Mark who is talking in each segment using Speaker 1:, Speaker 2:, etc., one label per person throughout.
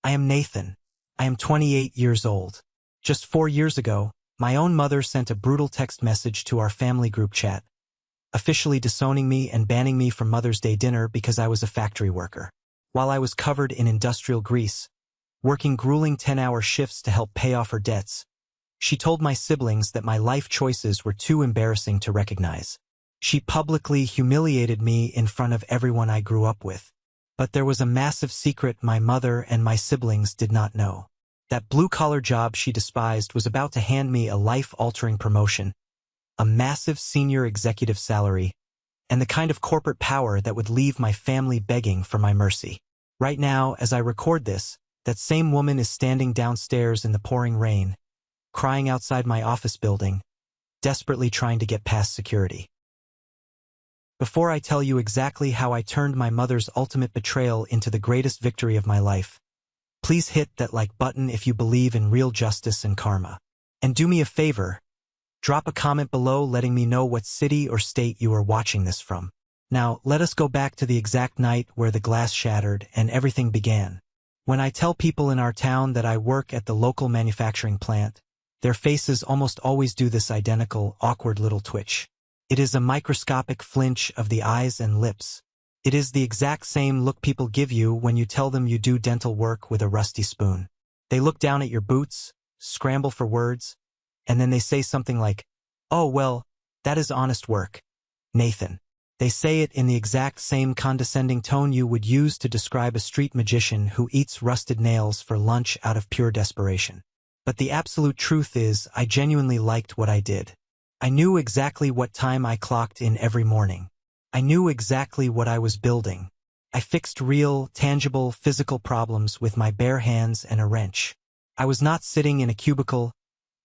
Speaker 1: I am Nathan. I am 28 years old. Just 4 years ago, my own mother sent a brutal text message to our family group chat, officially disowning me and banning me from Mother's Day dinner because I was a factory worker. While I was covered in industrial grease, working grueling 10-hour shifts to help pay off her debts, she told my siblings that my life choices were too embarrassing to recognize. She publicly humiliated me in front of everyone I grew up with. But there was a massive secret my mother and my siblings did not know. That blue-collar job she despised was about to hand me a life-altering promotion, a massive senior executive salary, and the kind of corporate power that would leave my family begging for my mercy. Right now, as I record this, that same woman is standing downstairs in the pouring rain, crying outside my office building, desperately trying to get past security. Before I tell you exactly how I turned my mother's ultimate betrayal into the greatest victory of my life, please hit that like button if you believe in real justice and karma. And do me a favor, drop a comment below letting me know what city or state you are watching this from. Now, let us go back to the exact night where the glass shattered and everything began. When I tell people in our town that I work at the local manufacturing plant, their faces almost always do this identical, awkward little twitch. It is a microscopic flinch of the eyes and lips. It is the exact same look people give you when you tell them you do dental work with a rusty spoon. They look down at your boots, scramble for words, and then they say something like, "Oh well, that is honest work, Nathan." They say it in the exact same condescending tone you would use to describe a street magician who eats rusted nails for lunch out of pure desperation. But the absolute truth is, I genuinely liked what I did. I knew exactly what time I clocked in every morning. I knew exactly what I was building. I fixed real, tangible, physical problems with my bare hands and a wrench. I was not sitting in a cubicle,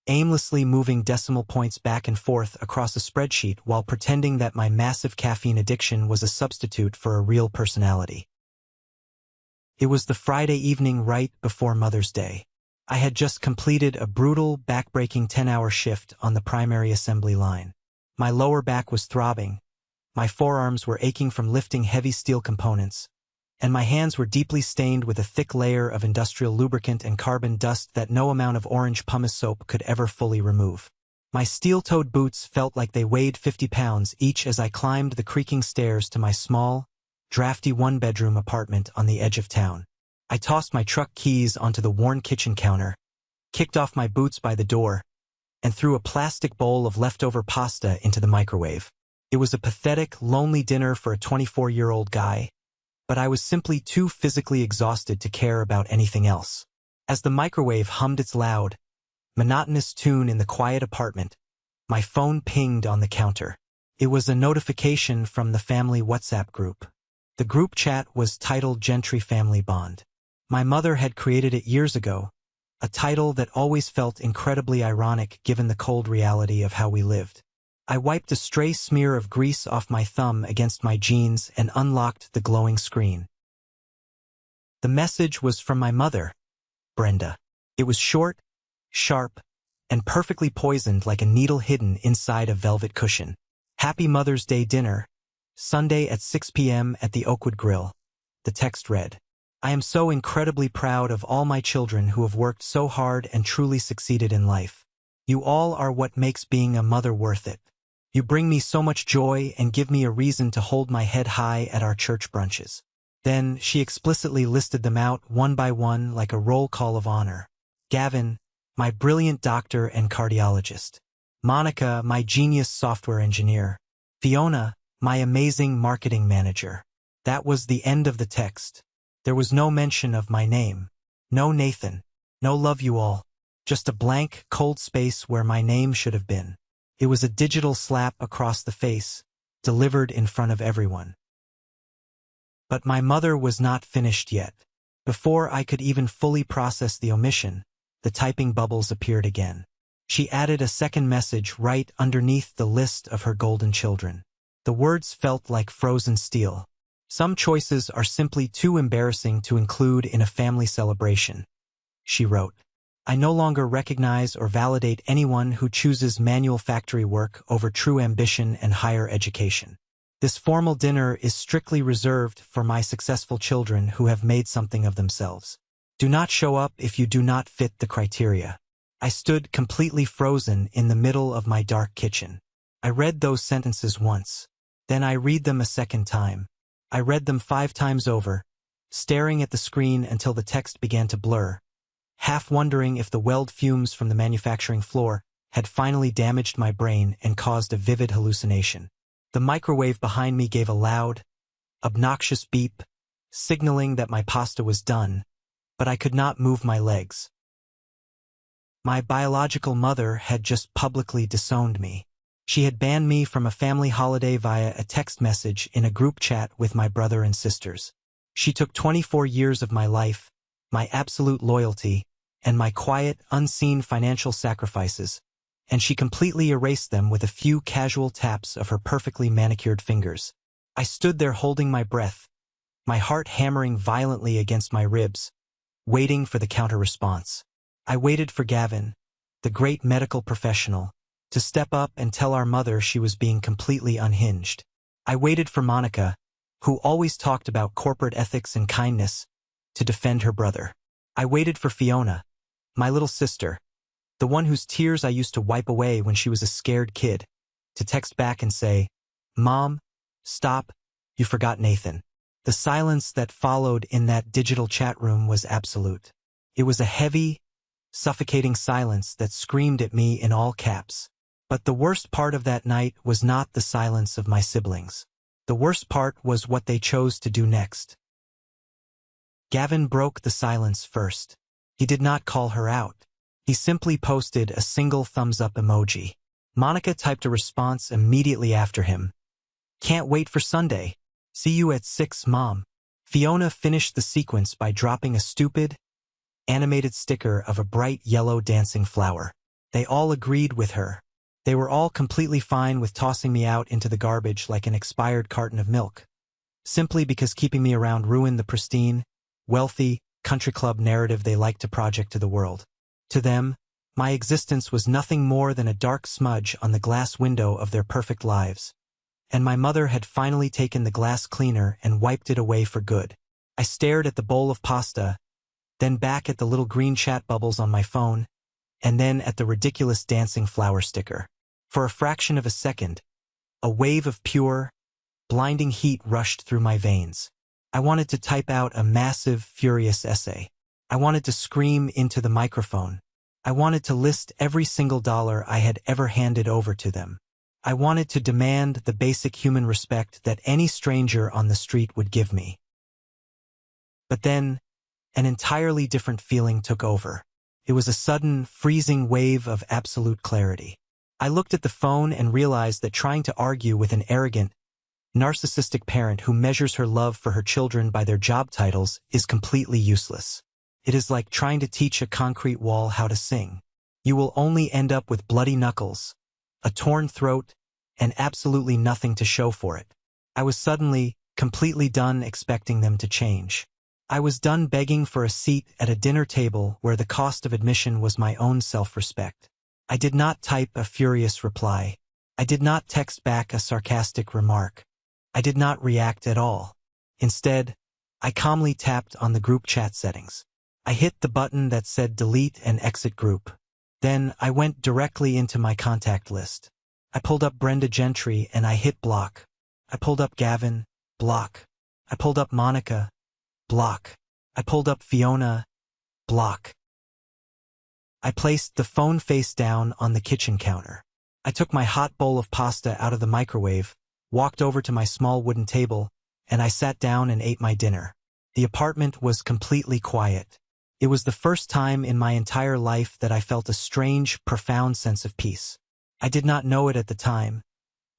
Speaker 1: aimlessly moving decimal points back and forth across a spreadsheet while pretending that my massive caffeine addiction was a substitute for a real personality. It was the Friday evening right before Mother's Day. I had just completed a brutal, back-breaking 10-hour shift on the primary assembly line. My lower back was throbbing, my forearms were aching from lifting heavy steel components, and my hands were deeply stained with a thick layer of industrial lubricant and carbon dust that no amount of orange pumice soap could ever fully remove. My steel-toed boots felt like they weighed 50 pounds each as I climbed the creaking stairs to my small, drafty one-bedroom apartment on the edge of town. I tossed my truck keys onto the worn kitchen counter, kicked off my boots by the door, and threw a plastic bowl of leftover pasta into the microwave. It was a pathetic, lonely dinner for a 24-year-old guy, but I was simply too physically exhausted to care about anything else. As the microwave hummed its loud, monotonous tune in the quiet apartment, my phone pinged on the counter. It was a notification from the family WhatsApp group. The group chat was titled Gentry Family Bond. My mother had created it years ago, a title that always felt incredibly ironic given the cold reality of how we lived. I wiped a stray smear of grease off my thumb against my jeans and unlocked the glowing screen. The message was from my mother, Brenda. It was short, sharp, and perfectly poisoned like a needle hidden inside a velvet cushion. Happy Mother's Day dinner, Sunday at 6 p.m. at the Oakwood Grill. The text read, "I am so incredibly proud of all my children who have worked so hard and truly succeeded in life. You all are what makes being a mother worth it. You bring me so much joy and give me a reason to hold my head high at our church brunches." Then she explicitly listed them out one by one like a roll call of honor. Gavin, my brilliant doctor and cardiologist. Monica, my genius software engineer. Fiona, my amazing marketing manager. That was the end of the text. There was no mention of my name. No Nathan. No love you all. Just a blank, cold space where my name should have been. It was a digital slap across the face, delivered in front of everyone. But my mother was not finished yet. Before I could even fully process the omission, the typing bubbles appeared again. She added a second message right underneath the list of her golden children. The words felt like frozen steel. "Some choices are simply too embarrassing to include in a family celebration," she wrote. "I no longer recognize or validate anyone who chooses manual factory work over true ambition and higher education. This formal dinner is strictly reserved for my successful children who have made something of themselves. Do not show up if you do not fit the criteria. I stood completely frozen in the middle of my dark kitchen. I read those sentences once. Then I read them a second time. I read them 5 times over, staring at the screen until the text began to blur, half wondering if the weld fumes from the manufacturing floor had finally damaged my brain and caused a vivid hallucination. The microwave behind me gave a loud, obnoxious beep, signaling that my pasta was done, but I could not move my legs. My biological mother had just publicly disowned me. She had banned me from a family holiday via a text message in a group chat with my brother and sisters. She took 24 years of my life, my absolute loyalty, and my quiet, unseen financial sacrifices, and she completely erased them with a few casual taps of her perfectly manicured fingers. I stood there holding my breath, my heart hammering violently against my ribs, waiting for the counter-response. I waited for Gavin, the great medical professional, to step up and tell our mother she was being completely unhinged. I waited for Monica, who always talked about corporate ethics and kindness, to defend her brother. I waited for Fiona, my little sister, the one whose tears I used to wipe away when she was a scared kid, to text back and say, "Mom, stop, you forgot Nathan." The silence that followed in that digital chat room was absolute. It was a heavy, suffocating silence that screamed at me in all caps. But the worst part of that night was not the silence of my siblings. The worst part was what they chose to do next. Gavin broke the silence first. He did not call her out. He simply posted a single thumbs-up emoji. Monica typed a response immediately after him. "Can't wait for Sunday. See you at 6, Mom." Fiona finished the sequence by dropping a stupid, animated sticker of a bright yellow dancing flower. They all agreed with her. They were all completely fine with tossing me out into the garbage like an expired carton of milk, simply because keeping me around ruined the pristine, wealthy, country club narrative they liked to project to the world. To them, my existence was nothing more than a dark smudge on the glass window of their perfect lives. And my mother had finally taken the glass cleaner and wiped it away for good. I stared at the bowl of pasta, then back at the little green chat bubbles on my phone, and then at the ridiculous dancing flower sticker. For a fraction of a second, a wave of pure, blinding heat rushed through my veins. I wanted to type out a massive, furious essay. I wanted to scream into the microphone. I wanted to list every single dollar I had ever handed over to them. I wanted to demand the basic human respect that any stranger on the street would give me. But then, an entirely different feeling took over. It was a sudden, freezing wave of absolute clarity. I looked at the phone and realized that trying to argue with an arrogant, narcissistic parent who measures her love for her children by their job titles is completely useless. It is like trying to teach a concrete wall how to sing. You will only end up with bloody knuckles, a torn throat, and absolutely nothing to show for it. I was suddenly, completely done expecting them to change. I was done begging for a seat at a dinner table where the cost of admission was my own self-respect. I did not type a furious reply. I did not text back a sarcastic remark. I did not react at all. Instead, I calmly tapped on the group chat settings. I hit the button that said delete and exit group. Then I went directly into my contact list. I pulled up Brenda Gentry and I hit block. I pulled up Gavin, block. I pulled up Monica, block. I pulled up Fiona, block. I placed the phone face down on the kitchen counter. I took my hot bowl of pasta out of the microwave, walked over to my small wooden table, and I sat down and ate my dinner. The apartment was completely quiet. It was the first time in my entire life that I felt a strange, profound sense of peace. I did not know it at the time,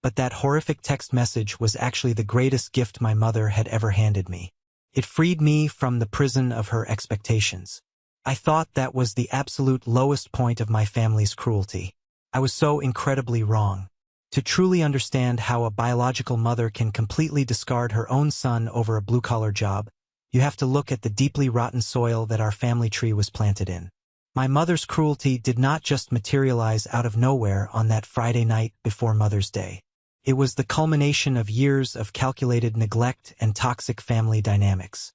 Speaker 1: but that horrific text message was actually the greatest gift my mother had ever handed me. It freed me from the prison of her expectations. I thought that was the absolute lowest point of my family's cruelty. I was so incredibly wrong. To truly understand how a biological mother can completely discard her own son over a blue-collar job, you have to look at the deeply rotten soil that our family tree was planted in. My mother's cruelty did not just materialize out of nowhere on that Friday night before Mother's Day. It was the culmination of years of calculated neglect and toxic family dynamics.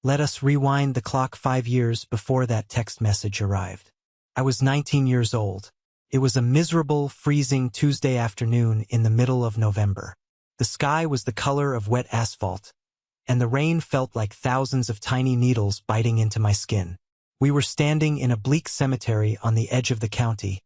Speaker 1: Let us rewind the clock 5 years before that text message arrived. I was 19 years old. It was a miserable, freezing Tuesday afternoon in the middle of November. The sky was the color of wet asphalt, and the rain felt like thousands of tiny needles biting into my skin. We were standing in a bleak cemetery on the edge of the county,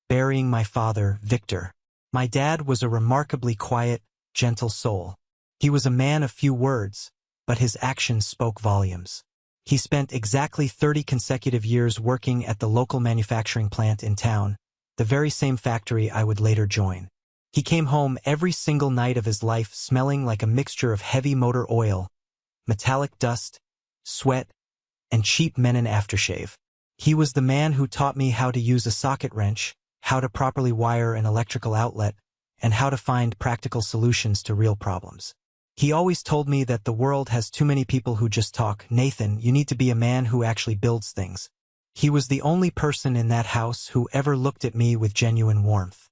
Speaker 1: burying my father, Victor. My dad was a remarkably quiet, gentle soul. He was a man of few words, but his actions spoke volumes. He spent exactly 30 consecutive years working at the local manufacturing plant in town, the very same factory I would later join. He came home every single night of his life smelling like a mixture of heavy motor oil, metallic dust, sweat, and cheap Menon aftershave. He was the man who taught me how to use a socket wrench, how to properly wire an electrical outlet, and how to find practical solutions to real problems. He always told me that the world has too many people who just talk. Nathan, you need to be a man who actually builds things. He was the only person in that house who ever looked at me with genuine warmth.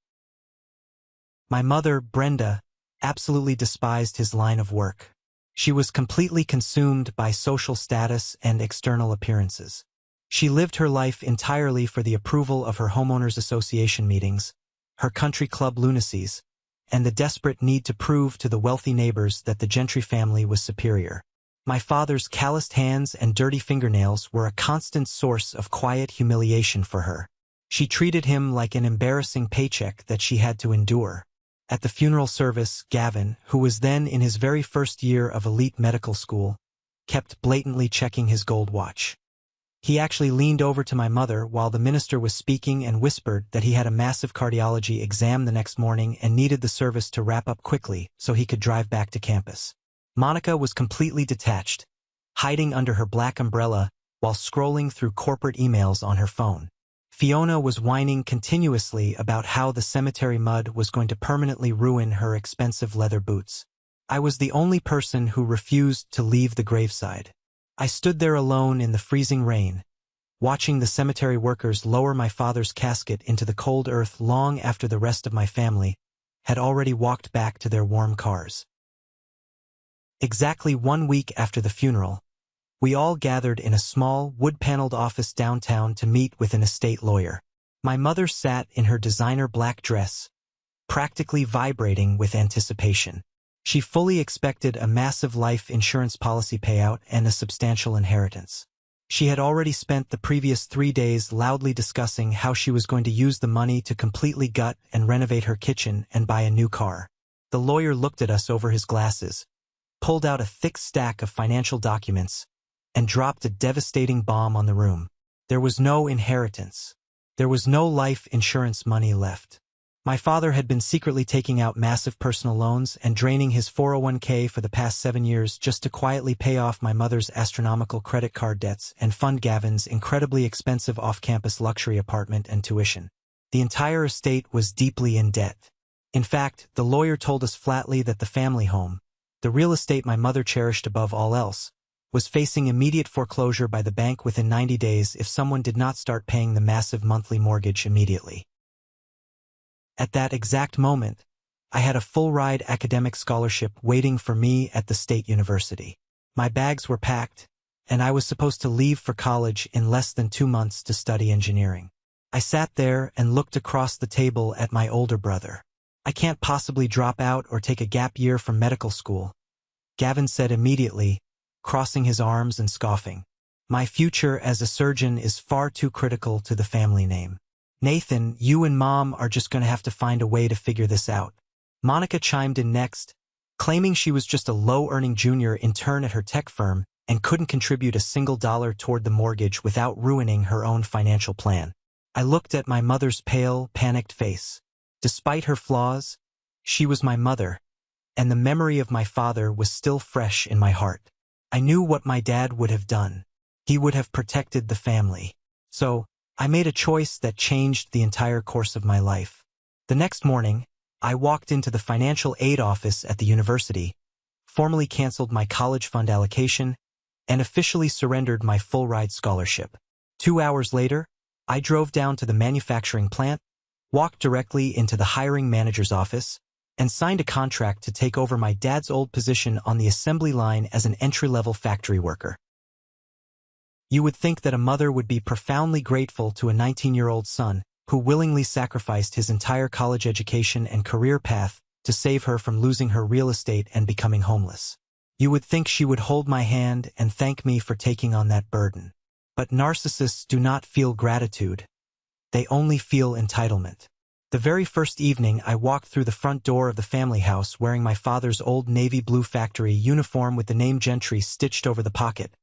Speaker 1: My mother, Brenda, absolutely despised his line of work. She was completely consumed by social status and external appearances. She lived her life entirely for the approval of her homeowners association meetings, her country club lunacies, and the desperate need to prove to the wealthy neighbors that the Gentry family was superior. My father's calloused hands and dirty fingernails were a constant source of quiet humiliation for her. She treated him like an embarrassing paycheck that she had to endure. At the funeral service, Gavin, who was then in his very first year of elite medical school, kept blatantly checking his gold watch. He actually leaned over to my mother while the minister was speaking and whispered that he had a massive cardiology exam the next morning and needed the service to wrap up quickly so he could drive back to campus. Monica was completely detached, hiding under her black umbrella while scrolling through corporate emails on her phone. Fiona was whining continuously about how the cemetery mud was going to permanently ruin her expensive leather boots. I was the only person who refused to leave the graveside. I stood there alone in the freezing rain, watching the cemetery workers lower my father's casket into the cold earth long after the rest of my family had already walked back to their warm cars. Exactly 1 week after the funeral, we all gathered in a small, wood-paneled office downtown to meet with an estate lawyer. My mother sat in her designer black dress, practically vibrating with anticipation. She fully expected a massive life insurance policy payout and a substantial inheritance. She had already spent the previous 3 days loudly discussing how she was going to use the money to completely gut and renovate her kitchen and buy a new car. The lawyer looked at us over his glasses, pulled out a thick stack of financial documents, and dropped a devastating bomb on the room. There was no inheritance. There was no life insurance money left. My father had been secretly taking out massive personal loans and draining his 401k for the past 7 years just to quietly pay off my mother's astronomical credit card debts and fund Gavin's incredibly expensive off-campus luxury apartment and tuition. The entire estate was deeply in debt. In fact, the lawyer told us flatly that the family home, the real estate my mother cherished above all else, was facing immediate foreclosure by the bank within 90 days if someone did not start paying the massive monthly mortgage immediately. At that exact moment, I had a full-ride academic scholarship waiting for me at the state university. My bags were packed, and I was supposed to leave for college in less than 2 months to study engineering. I sat there and looked across the table at my older brother. I can't possibly drop out or take a gap year from medical school, Gavin said immediately, crossing his arms and scoffing. My future as a surgeon is far too critical to the family name. Nathan, you and Mom are just going to have to find a way to figure this out. Monica chimed in next, claiming she was just a low-earning junior intern at her tech firm and couldn't contribute a single dollar toward the mortgage without ruining her own financial plan. I looked at my mother's pale, panicked face. Despite her flaws, she was my mother, and the memory of my father was still fresh in my heart. I knew what my dad would have done. He would have protected the family. So, I made a choice that changed the entire course of my life. The next morning, I walked into the financial aid office at the university, formally canceled my college fund allocation, and officially surrendered my full-ride scholarship. 2 hours later, I drove down to the manufacturing plant, walked directly into the hiring manager's office, and signed a contract to take over my dad's old position on the assembly line as an entry-level factory worker. You would think that a mother would be profoundly grateful to a 19-year-old son who willingly sacrificed his entire college education and career path to save her from losing her real estate and becoming homeless. You would think she would hold my hand and thank me for taking on that burden. But narcissists do not feel gratitude. They only feel entitlement. The very first evening, I walked through the front door of the family house wearing my father's old navy blue factory uniform with the name Gentry stitched over the pocket.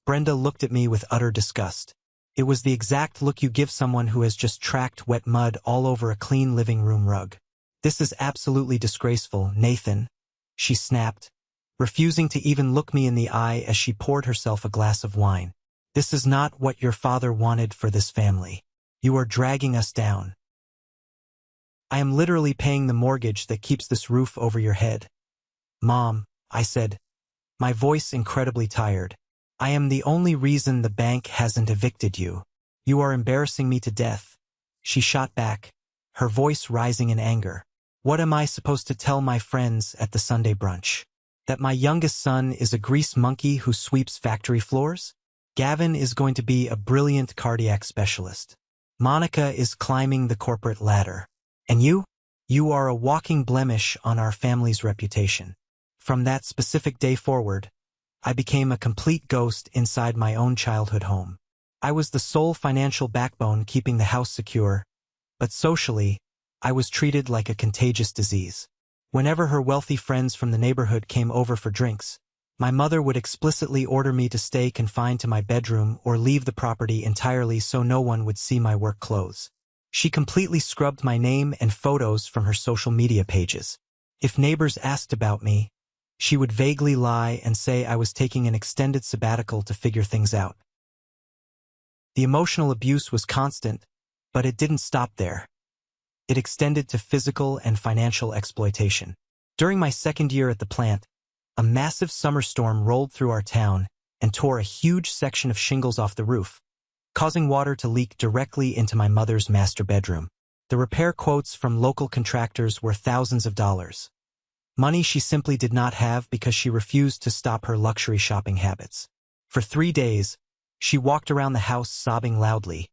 Speaker 1: Brenda looked at me with utter disgust. It was the exact look you give someone who has just tracked wet mud all over a clean living room rug. "This is absolutely disgraceful, Nathan," she snapped, refusing to even look me in the eye as she poured herself a glass of wine. "This is not what your father wanted for this family. You are dragging us down. I am literally paying the mortgage that keeps this roof over your head." "Mom," I said, my voice incredibly tired, "I am the only reason the bank hasn't evicted you. You are embarrassing me to death," she shot back, her voice rising in anger. "What am I supposed to tell my friends at the Sunday brunch? That my youngest son is a grease monkey who sweeps factory floors? Gavin is going to be a brilliant cardiac specialist. Monica is climbing the corporate ladder. And you? You are a walking blemish on our family's reputation." From that specific day forward, I became a complete ghost inside my own childhood home. I was the sole financial backbone keeping the house secure, but socially, I was treated like a contagious disease. Whenever her wealthy friends from the neighborhood came over for drinks, my mother would explicitly order me to stay confined to my bedroom or leave the property entirely so no one would see my work clothes. She completely scrubbed my name and photos from her social media pages. If neighbors asked about me, she would vaguely lie and say I was taking an extended sabbatical to figure things out. The emotional abuse was constant, but it didn't stop there. It extended to physical and financial exploitation. During my second year at the plant, a massive summer storm rolled through our town and tore a huge section of shingles off the roof, causing water to leak directly into my mother's master bedroom. The repair quotes from local contractors were thousands of dollars. Money she simply did not have because she refused to stop her luxury shopping habits. For 3 days, she walked around the house sobbing loudly,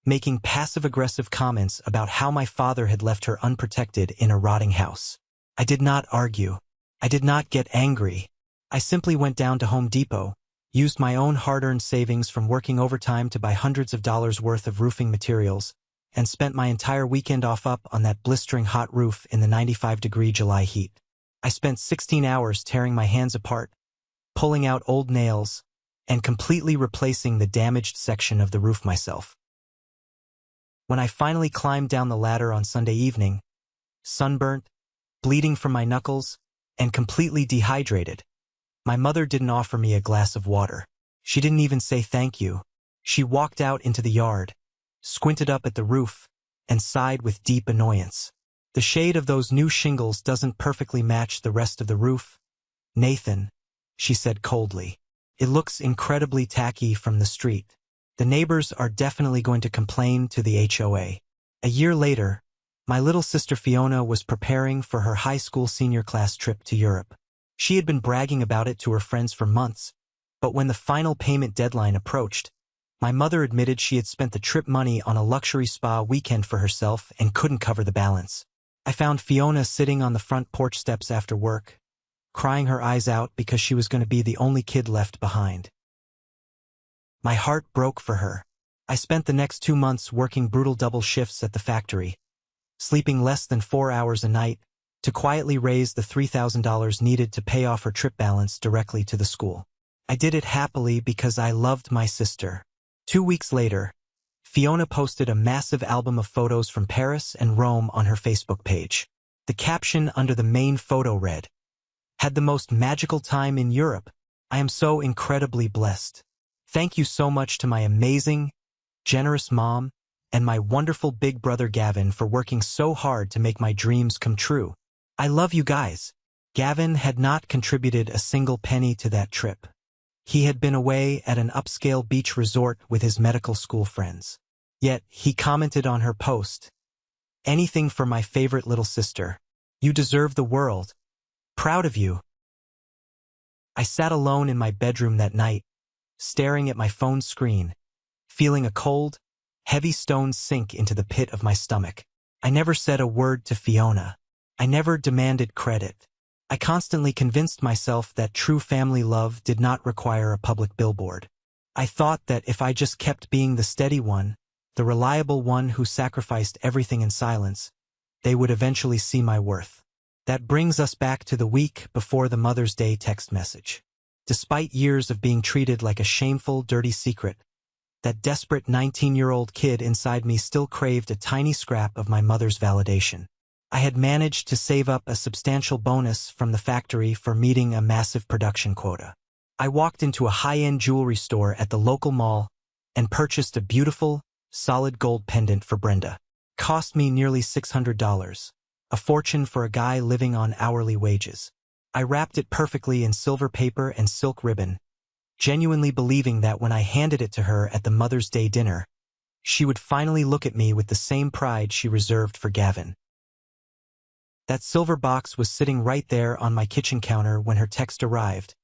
Speaker 1: making passive-aggressive comments about how my father had left her unprotected in a rotting house. I did not argue. I did not get angry. I simply went down to Home Depot, used my own hard-earned savings from working overtime to buy hundreds of dollars worth of roofing materials, and spent my entire weekend off up on that blistering hot roof in the 95-degree July heat. I spent 16 hours tearing my hands apart, pulling out old nails, and completely replacing the damaged section of the roof myself. When I finally climbed down the ladder on Sunday evening, sunburnt, bleeding from my knuckles, and completely dehydrated, my mother didn't offer me a glass of water. She didn't even say thank you. She walked out into the yard, squinted up at the roof, and sighed with deep annoyance. "The shade of those new shingles doesn't perfectly match the rest of the roof, Nathan," she said coldly. "It looks incredibly tacky from the street. The neighbors are definitely going to complain to the HOA." A year later, my little sister Fiona was preparing for her high school senior class trip to Europe. She had been bragging about it to her friends for months, but when the final payment deadline approached, my mother admitted she had spent the trip money on a luxury spa weekend for herself and couldn't cover the balance. I found Fiona sitting on the front porch steps after work, crying her eyes out because she was going to be the only kid left behind. My heart broke for her. I spent the next 2 months working brutal double shifts at the factory, sleeping less than 4 hours a night, to quietly raise the $3,000 needed to pay off her trip balance directly to the school. I did it happily because I loved my sister. 2 weeks later, Fiona posted a massive album of photos from Paris and Rome on her Facebook page. The caption under the main photo read, "Had the most magical time in Europe. I am so incredibly blessed. Thank you so much to my amazing, generous mom and my wonderful big brother Gavin for working so hard to make my dreams come true. I love you guys." Gavin had not contributed a single penny to that trip. He had been away at an upscale beach resort with his medical school friends. Yet, he commented on her post, "Anything for my favorite little sister. You deserve the world. Proud of you." I sat alone in my bedroom that night, staring at my phone screen, feeling a cold, heavy stone sink into the pit of my stomach. I never said a word to Fiona. I never demanded credit. I constantly convinced myself that true family love did not require a public billboard. I thought that if I just kept being the steady one, the reliable one who sacrificed everything in silence, they would eventually see my worth. That brings us back to the week before the Mother's Day text message. Despite years of being treated like a shameful, dirty secret, that desperate 19-year-old kid inside me still craved a tiny scrap of my mother's validation. I had managed to save up a substantial bonus from the factory for meeting a massive production quota. I walked into a high-end jewelry store at the local mall and purchased a beautiful, solid gold pendant for Brenda. Cost me nearly $600, a fortune for a guy living on hourly wages. I wrapped it perfectly in silver paper and silk ribbon, genuinely believing that when I handed it to her at the Mother's Day dinner, she would finally look at me with the same pride she reserved for Gavin. That silver box was sitting right there on my kitchen counter when her text arrived,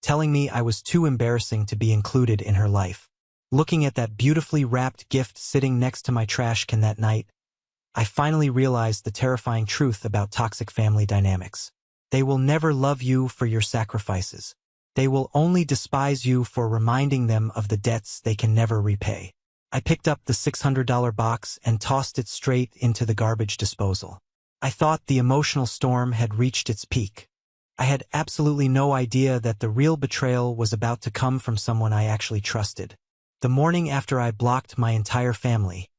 Speaker 1: telling me I was too embarrassing to be included in her life. Looking at that beautifully wrapped gift sitting next to my trash can that night, I finally realized the terrifying truth about toxic family dynamics. They will never love you for your sacrifices. They will only despise you for reminding them of the debts they can never repay. I picked up the $600 box and tossed it straight into the garbage disposal. I thought the emotional storm had reached its peak. I had absolutely no idea that the real betrayal was about to come from someone I actually trusted. The morning after I blocked my entire family,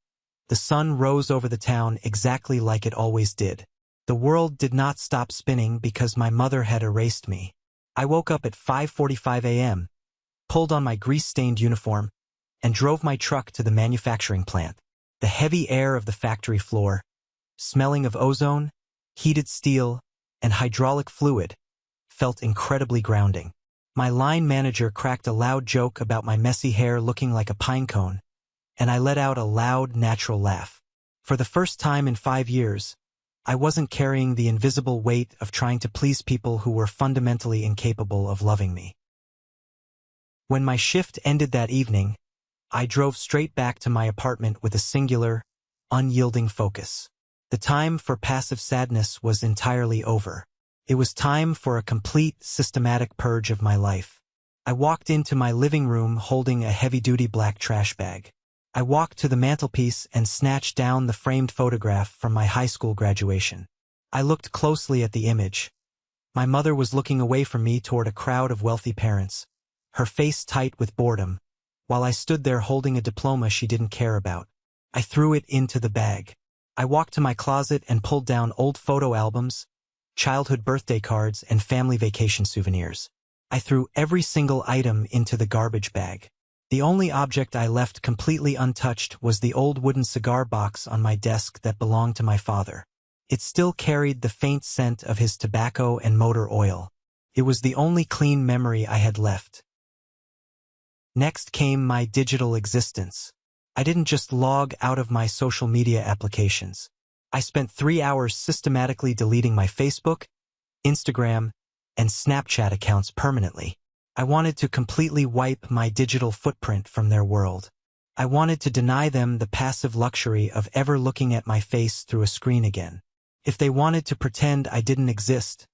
Speaker 1: the sun rose over the town exactly like it always did. The world did not stop spinning because my mother had erased me. I woke up at 5:45 a.m., pulled on my grease-stained uniform, and drove my truck to the manufacturing plant. The heavy air of the factory floor, smelling of ozone, heated steel, and hydraulic fluid, felt incredibly grounding. My line manager cracked a loud joke about my messy hair looking like a pine cone, and I let out a loud, natural laugh. For the first time in 5 years, I wasn't carrying the invisible weight of trying to please people who were fundamentally incapable of loving me. When my shift ended that evening, I drove straight back to my apartment with a singular, unyielding focus. The time for passive sadness was entirely over. It was time for a complete, systematic purge of my life. I walked into my living room holding a heavy-duty black trash bag. I walked to the mantelpiece and snatched down the framed photograph from my high school graduation. I looked closely at the image. My mother was looking away from me toward a crowd of wealthy parents, her face tight with boredom, while I stood there holding a diploma she didn't care about. I threw it into the bag. I walked to my closet and pulled down old photo albums, childhood birthday cards, and family vacation souvenirs. I threw every single item into the garbage bag. The only object I left completely untouched was the old wooden cigar box on my desk that belonged to my father. It still carried the faint scent of his tobacco and motor oil. It was the only clean memory I had left. Next came my digital existence. I didn't just log out of my social media applications. I spent 3 hours systematically deleting my Facebook, Instagram, and Snapchat accounts permanently. I wanted to completely wipe my digital footprint from their world. I wanted to deny them the passive luxury of ever looking at my face through a screen again. If they wanted to pretend I didn't exist,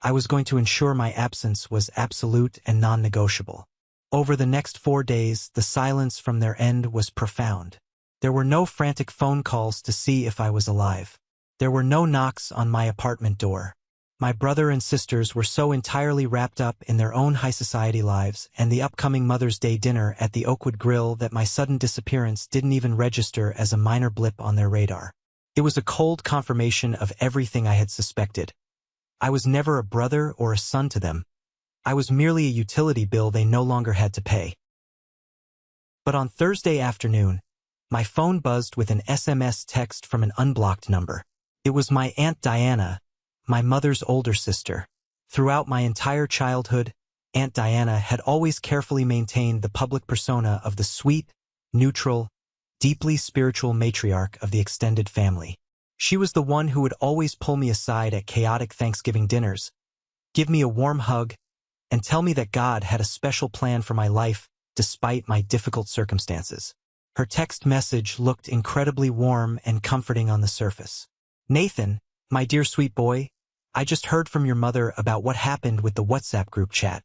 Speaker 1: I was going to ensure my absence was absolute and non-negotiable. Over the next 4 days, the silence from their end was profound. There were no frantic phone calls to see if I was alive. There were no knocks on my apartment door. My brother and sisters were so entirely wrapped up in their own high society lives and the upcoming Mother's Day dinner at the Oakwood Grill that my sudden disappearance didn't even register as a minor blip on their radar. It was a cold confirmation of everything I had suspected. I was never a brother or a son to them. I was merely a utility bill they no longer had to pay. But on Thursday afternoon, my phone buzzed with an SMS text from an unblocked number. It was my Aunt Diana, my mother's older sister. Throughout my entire childhood, Aunt Diana had always carefully maintained the public persona of the sweet, neutral, deeply spiritual matriarch of the extended family. She was the one who would always pull me aside at chaotic Thanksgiving dinners, give me a warm hug, and tell me that God had a special plan for my life despite my difficult circumstances. Her text message looked incredibly warm and comforting on the surface. "Nathan, my dear sweet boy, I just heard from your mother about what happened with the WhatsApp group chat."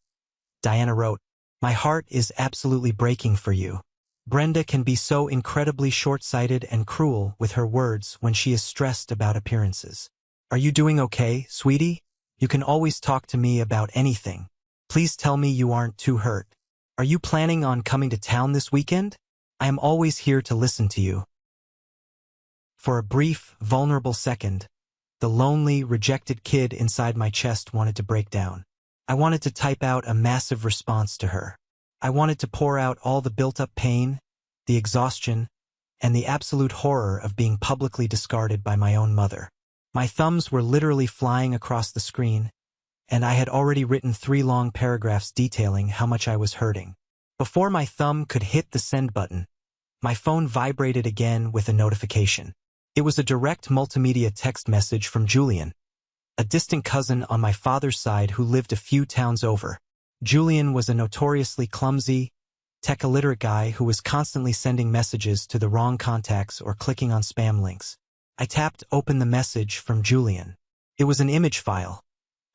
Speaker 1: Diana wrote, "My heart is absolutely breaking for you. Brenda can be so incredibly short-sighted and cruel with her words when she is stressed about appearances. Are you doing okay, sweetie? You can always talk to me about anything. Please tell me you aren't too hurt. Are you planning on coming to town this weekend? I am always here to listen to you." For a brief, vulnerable second, the lonely, rejected kid inside my chest wanted to break down. I wanted to type out a massive response to her. I wanted to pour out all the built-up pain, the exhaustion, and the absolute horror of being publicly discarded by my own mother. My thumbs were literally flying across the screen, and I had already written 3 long paragraphs detailing how much I was hurting. Before my thumb could hit the send button, my phone vibrated again with a notification. It was a direct multimedia text message from Julian, a distant cousin on my father's side who lived a few towns over. Julian was a notoriously clumsy, tech-illiterate guy who was constantly sending messages to the wrong contacts or clicking on spam links. I tapped open the message from Julian. It was an image file,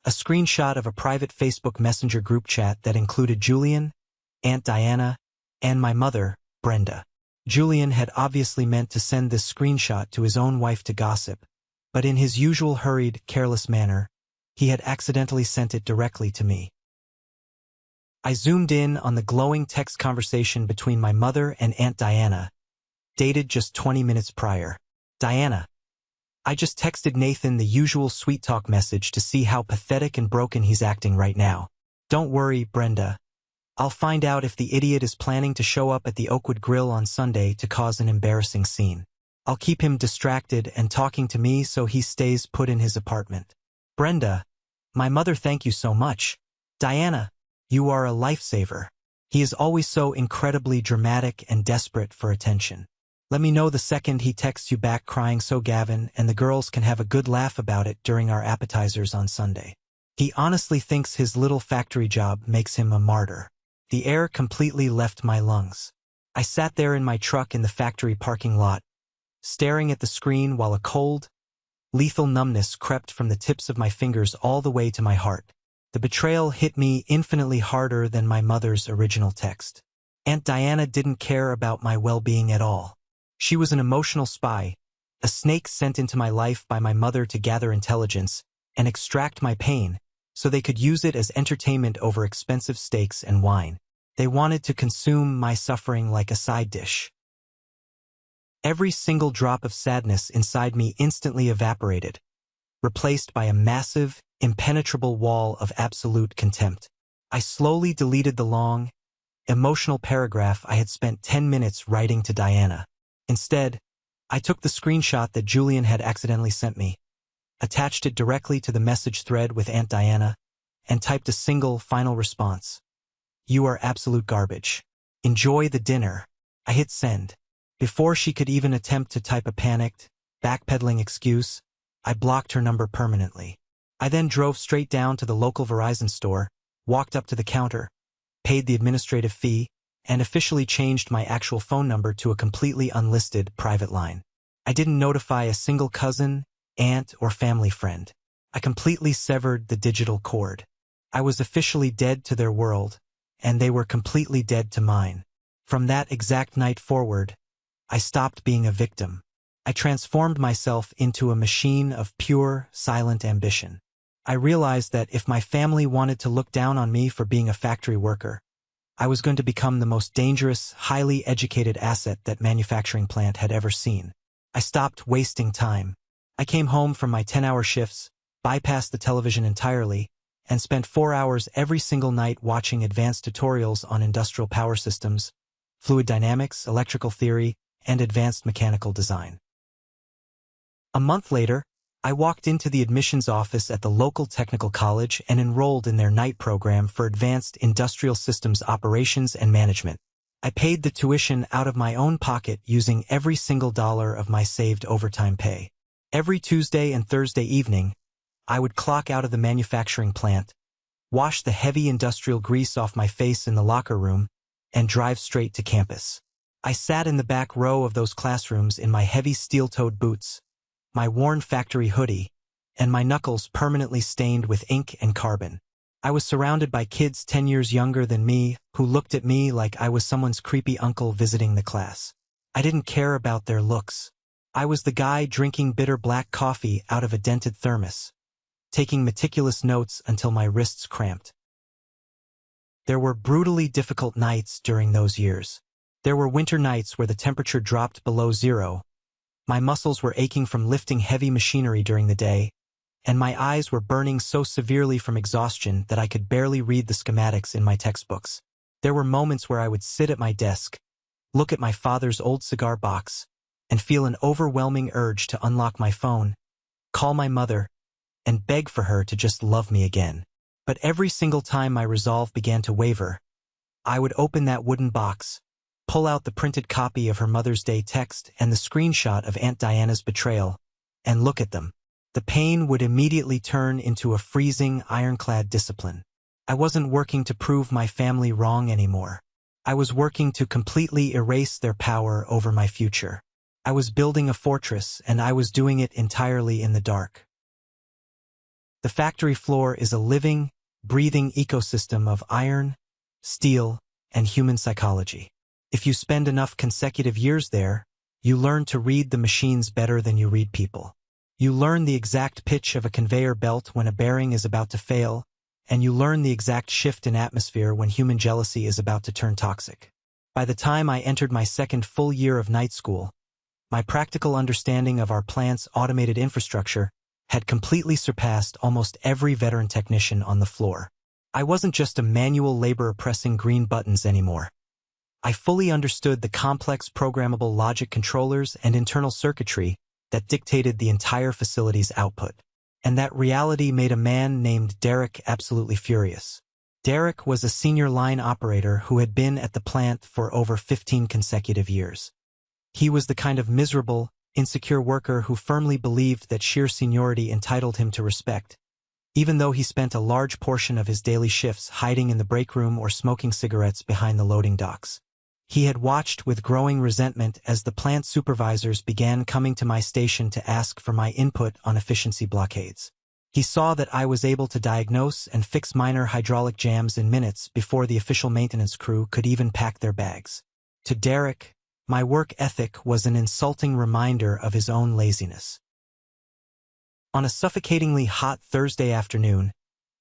Speaker 1: a screenshot of a private Facebook Messenger group chat that included Julian, Aunt Diana, and my mother, Brenda. Julian had obviously meant to send this screenshot to his own wife to gossip, but in his usual hurried, careless manner, he had accidentally sent it directly to me. I zoomed in on the glowing text conversation between my mother and Aunt Diana, dated just 20 minutes prior. "Diana, I just texted Nathan the usual sweet talk message to see how pathetic and broken he's acting right now. Don't worry, Brenda. I'll find out if the idiot is planning to show up at the Oakwood Grill on Sunday to cause an embarrassing scene. I'll keep him distracted and talking to me so he stays put in his apartment. Brenda, my mother, thank you so much. Diana, you are a lifesaver. He is always so incredibly dramatic and desperate for attention. Let me know the second he texts you back crying so Gavin and the girls can have a good laugh about it during our appetizers on Sunday. He honestly thinks his little factory job makes him a martyr." The air completely left my lungs. I sat there in my truck in the factory parking lot, staring at the screen while a cold, lethal numbness crept from the tips of my fingers all the way to my heart. The betrayal hit me infinitely harder than my mother's original text. Aunt Diana didn't care about my well-being at all. She was an emotional spy, a snake sent into my life by my mother to gather intelligence and extract my pain so they could use it as entertainment over expensive steaks and wine. They wanted to consume my suffering like a side dish. Every single drop of sadness inside me instantly evaporated, replaced by a massive, impenetrable wall of absolute contempt. I slowly deleted the long, emotional paragraph I had spent 10 minutes writing to Diana. Instead, I took the screenshot that Julian had accidentally sent me, attached it directly to the message thread with Aunt Diana, and typed a single final response. "You are absolute garbage. Enjoy the dinner." I hit send. Before she could even attempt to type a panicked, backpedaling excuse, I blocked her number permanently. I then drove straight down to the local Verizon store, walked up to the counter, paid the administrative fee, and officially changed my actual phone number to a completely unlisted private line. I didn't notify a single cousin, aunt, or family friend. I completely severed the digital cord. I was officially dead to their world, and they were completely dead to mine. From that exact night forward, I stopped being a victim. I transformed myself into a machine of pure, silent ambition. I realized that if my family wanted to look down on me for being a factory worker, I was going to become the most dangerous, highly educated asset that manufacturing plant had ever seen. I stopped wasting time. I came home from my 10-hour shifts, bypassed the television entirely, and spent 4 hours every single night watching advanced tutorials on industrial power systems, fluid dynamics, electrical theory, and advanced mechanical design. A month later, I walked into the admissions office at the local technical college and enrolled in their night program for advanced industrial systems operations and management. I paid the tuition out of my own pocket using every single dollar of my saved overtime pay. Every Tuesday and Thursday evening, I would clock out of the manufacturing plant, wash the heavy industrial grease off my face in the locker room, and drive straight to campus. I sat in the back row of those classrooms in my heavy steel-toed boots, my worn factory hoodie, and my knuckles permanently stained with ink and carbon. I was surrounded by kids 10 years younger than me who looked at me like I was someone's creepy uncle visiting the class. I didn't care about their looks. I was the guy drinking bitter black coffee out of a dented thermos, taking meticulous notes until my wrists cramped. There were brutally difficult nights during those years. There were winter nights where the temperature dropped below zero. My muscles were aching from lifting heavy machinery during the day, and my eyes were burning so severely from exhaustion that I could barely read the schematics in my textbooks. There were moments where I would sit at my desk, look at my father's old cigar box, and feel an overwhelming urge to unlock my phone, call my mother, and beg for her to just love me again. But every single time my resolve began to waver, I would open that wooden box, pull out the printed copy of her Mother's Day text and the screenshot of Aunt Diana's betrayal, and look at them. The pain would immediately turn into a freezing, ironclad discipline. I wasn't working to prove my family wrong anymore. I was working to completely erase their power over my future. I was building a fortress, and I was doing it entirely in the dark. The factory floor is a living, breathing ecosystem of iron, steel, and human psychology. If you spend enough consecutive years there, you learn to read the machines better than you read people. You learn the exact pitch of a conveyor belt when a bearing is about to fail, and you learn the exact shift in atmosphere when human jealousy is about to turn toxic. By the time I entered my second full year of night school, my practical understanding of our plant's automated infrastructure had completely surpassed almost every veteran technician on the floor. I wasn't just a manual laborer pressing green buttons anymore. I fully understood the complex programmable logic controllers and internal circuitry that dictated the entire facility's output. And that reality made a man named Derek absolutely furious. Derek was a senior line operator who had been at the plant for over 15 consecutive years. He was the kind of miserable, insecure worker who firmly believed that sheer seniority entitled him to respect, even though he spent a large portion of his daily shifts hiding in the break room or smoking cigarettes behind the loading docks. He had watched with growing resentment as the plant supervisors began coming to my station to ask for my input on efficiency blockades. He saw that I was able to diagnose and fix minor hydraulic jams in minutes before the official maintenance crew could even pack their bags. To Derek, my work ethic was an insulting reminder of his own laziness. On a suffocatingly hot Thursday afternoon,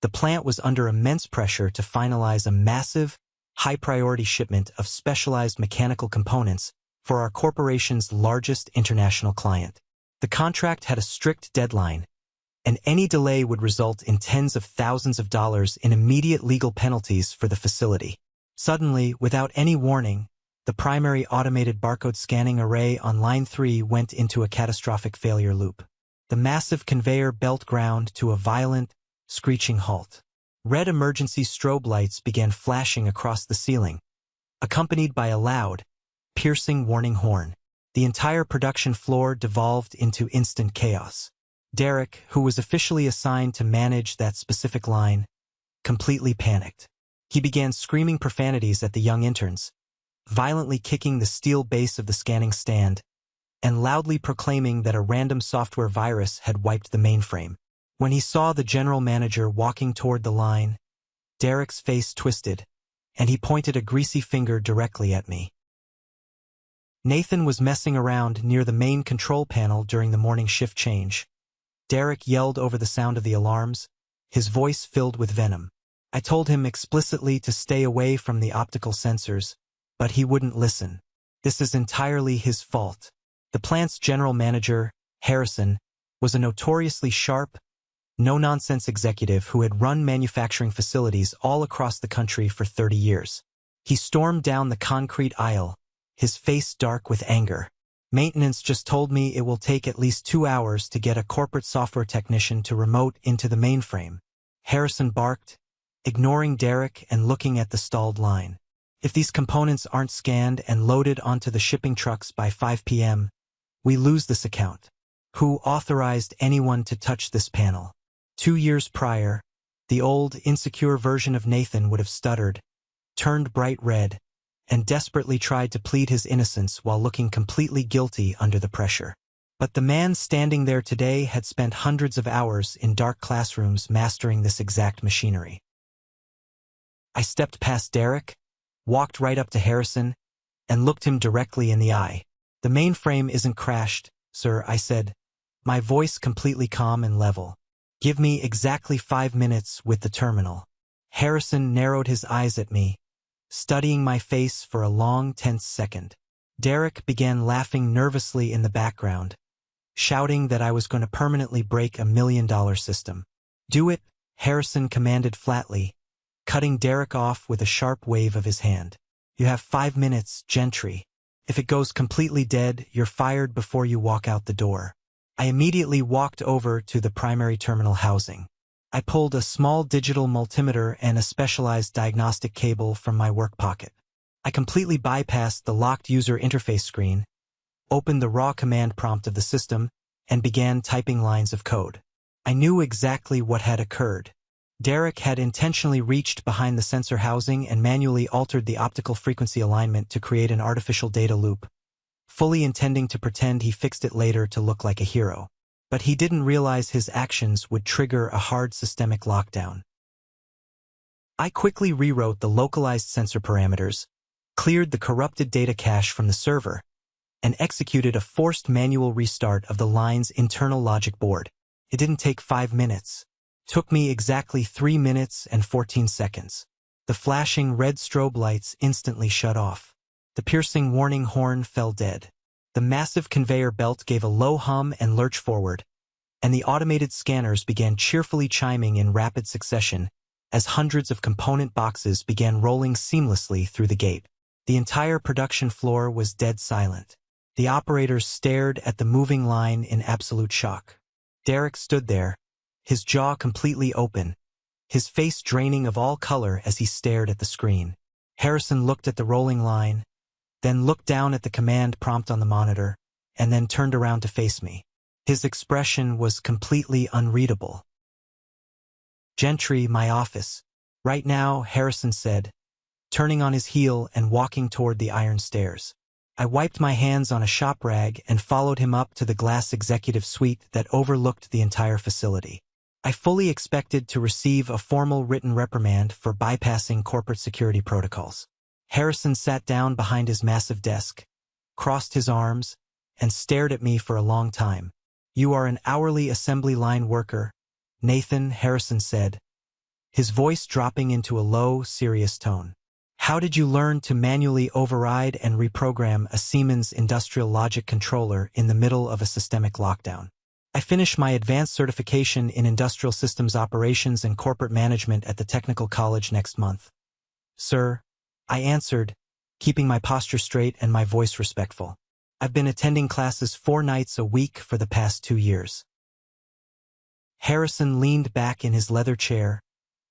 Speaker 1: the plant was under immense pressure to finalize a massive, high-priority shipment of specialized mechanical components for our corporation's largest international client. The contract had a strict deadline, and any delay would result in tens of thousands of dollars in immediate legal penalties for the facility. Suddenly, without any warning, the primary automated barcode scanning array on line 3 went into a catastrophic failure loop. The massive conveyor belt ground to a violent, screeching halt. Red emergency strobe lights began flashing across the ceiling, accompanied by a loud, piercing warning horn. The entire production floor devolved into instant chaos. Derek, who was officially assigned to manage that specific line, completely panicked. He began screaming profanities at the young interns, violently kicking the steel base of the scanning stand, and loudly proclaiming that a random software virus had wiped the mainframe. When he saw the general manager walking toward the line, Derek's face twisted, and he pointed a greasy finger directly at me. Nathan was messing around near the main control panel during the morning shift change. Derek yelled over the sound of the alarms, his voice filled with venom. I told him explicitly to stay away from the optical sensors, but he wouldn't listen. This is entirely his fault. The plant's general manager, Harrison, was a notoriously sharp, no-nonsense executive who had run manufacturing facilities all across the country for 30 years. He stormed down the concrete aisle, his face dark with anger. Maintenance just told me it will take at least 2 hours to get a corporate software technician to remote into the mainframe. Harrison barked, ignoring Derek and looking at the stalled line. If these components aren't scanned and loaded onto the shipping trucks by 5 p.m., we lose this account. Who authorized anyone to touch this panel? 2 years prior, the old, insecure version of Nathan would have stuttered, turned bright red, and desperately tried to plead his innocence while looking completely guilty under the pressure. But the man standing there today had spent hundreds of hours in dark classrooms mastering this exact machinery. I stepped past Derek, walked right up to Harrison, and looked him directly in the eye. "The mainframe isn't crashed, sir," I said, my voice completely calm and level. "Give me exactly 5 minutes with the terminal." Harrison narrowed his eyes at me, studying my face for a long, tense second. Derek began laughing nervously in the background, shouting that I was going to permanently break $1 million system. "Do it," Harrison commanded flatly, cutting Derek off with a sharp wave of his hand. "You have 5 minutes, Gentry. If it goes completely dead, you're fired before you walk out the door." I immediately walked over to the primary terminal housing. I pulled a small digital multimeter and a specialized diagnostic cable from my work pocket. I completely bypassed the locked user interface screen, opened the raw command prompt of the system, and began typing lines of code. I knew exactly what had occurred. Derek had intentionally reached behind the sensor housing and manually altered the optical frequency alignment to create an artificial data loop, fully intending to pretend he fixed it later to look like a hero. But he didn't realize his actions would trigger a hard systemic lockdown. I quickly rewrote the localized sensor parameters, cleared the corrupted data cache from the server, and executed a forced manual restart of the line's internal logic board. It didn't take 5 minutes. It took me exactly 3 minutes and 14 seconds. The flashing red strobe lights instantly shut off. The piercing warning horn fell dead. The massive conveyor belt gave a low hum and lurch forward, and the automated scanners began cheerfully chiming in rapid succession as hundreds of component boxes began rolling seamlessly through the gate. The entire production floor was dead silent. The operators stared at the moving line in absolute shock. Derek stood there, his jaw completely open, his face draining of all color as he stared at the screen. Harrison looked at the rolling line, then looked down at the command prompt on the monitor, and then turned around to face me. His expression was completely unreadable. "Gentry, my office. Right now," Harrison said, turning on his heel and walking toward the iron stairs. I wiped my hands on a shop rag and followed him up to the glass executive suite that overlooked the entire facility. I fully expected to receive a formal written reprimand for bypassing corporate security protocols. Harrison sat down behind his massive desk, crossed his arms, and stared at me for a long time. "You are an hourly assembly line worker, Nathan," Harrison said, his voice dropping into a low, serious tone. "How did you learn to manually override and reprogram a Siemens industrial logic controller in the middle of a systemic lockdown?" "I finished my advanced certification in industrial systems operations and corporate management at the Technical College next month, sir," I answered, keeping my posture straight and my voice respectful. "I've been attending classes 4 nights a week for the past 2 years. Harrison leaned back in his leather chair,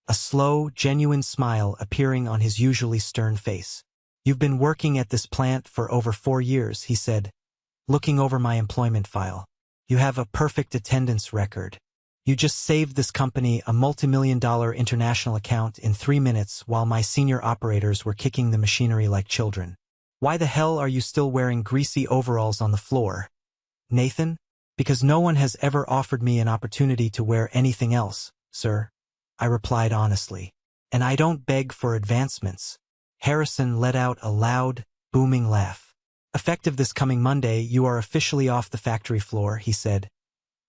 Speaker 1: a slow, genuine smile appearing on his usually stern face. "You've been working at this plant for over 4 years, he said, looking over my employment file. "You have a perfect attendance record. You just saved this company a multi-million-dollar international account in 3 minutes while my senior operators were kicking the machinery like children. Why the hell are you still wearing greasy overalls on the floor, Nathan?" "Because no one has ever offered me an opportunity to wear anything else, sir," I replied honestly. "And I don't beg for advancements." Harrison let out a loud, booming laugh. "Effective this coming Monday, you are officially off the factory floor," he said,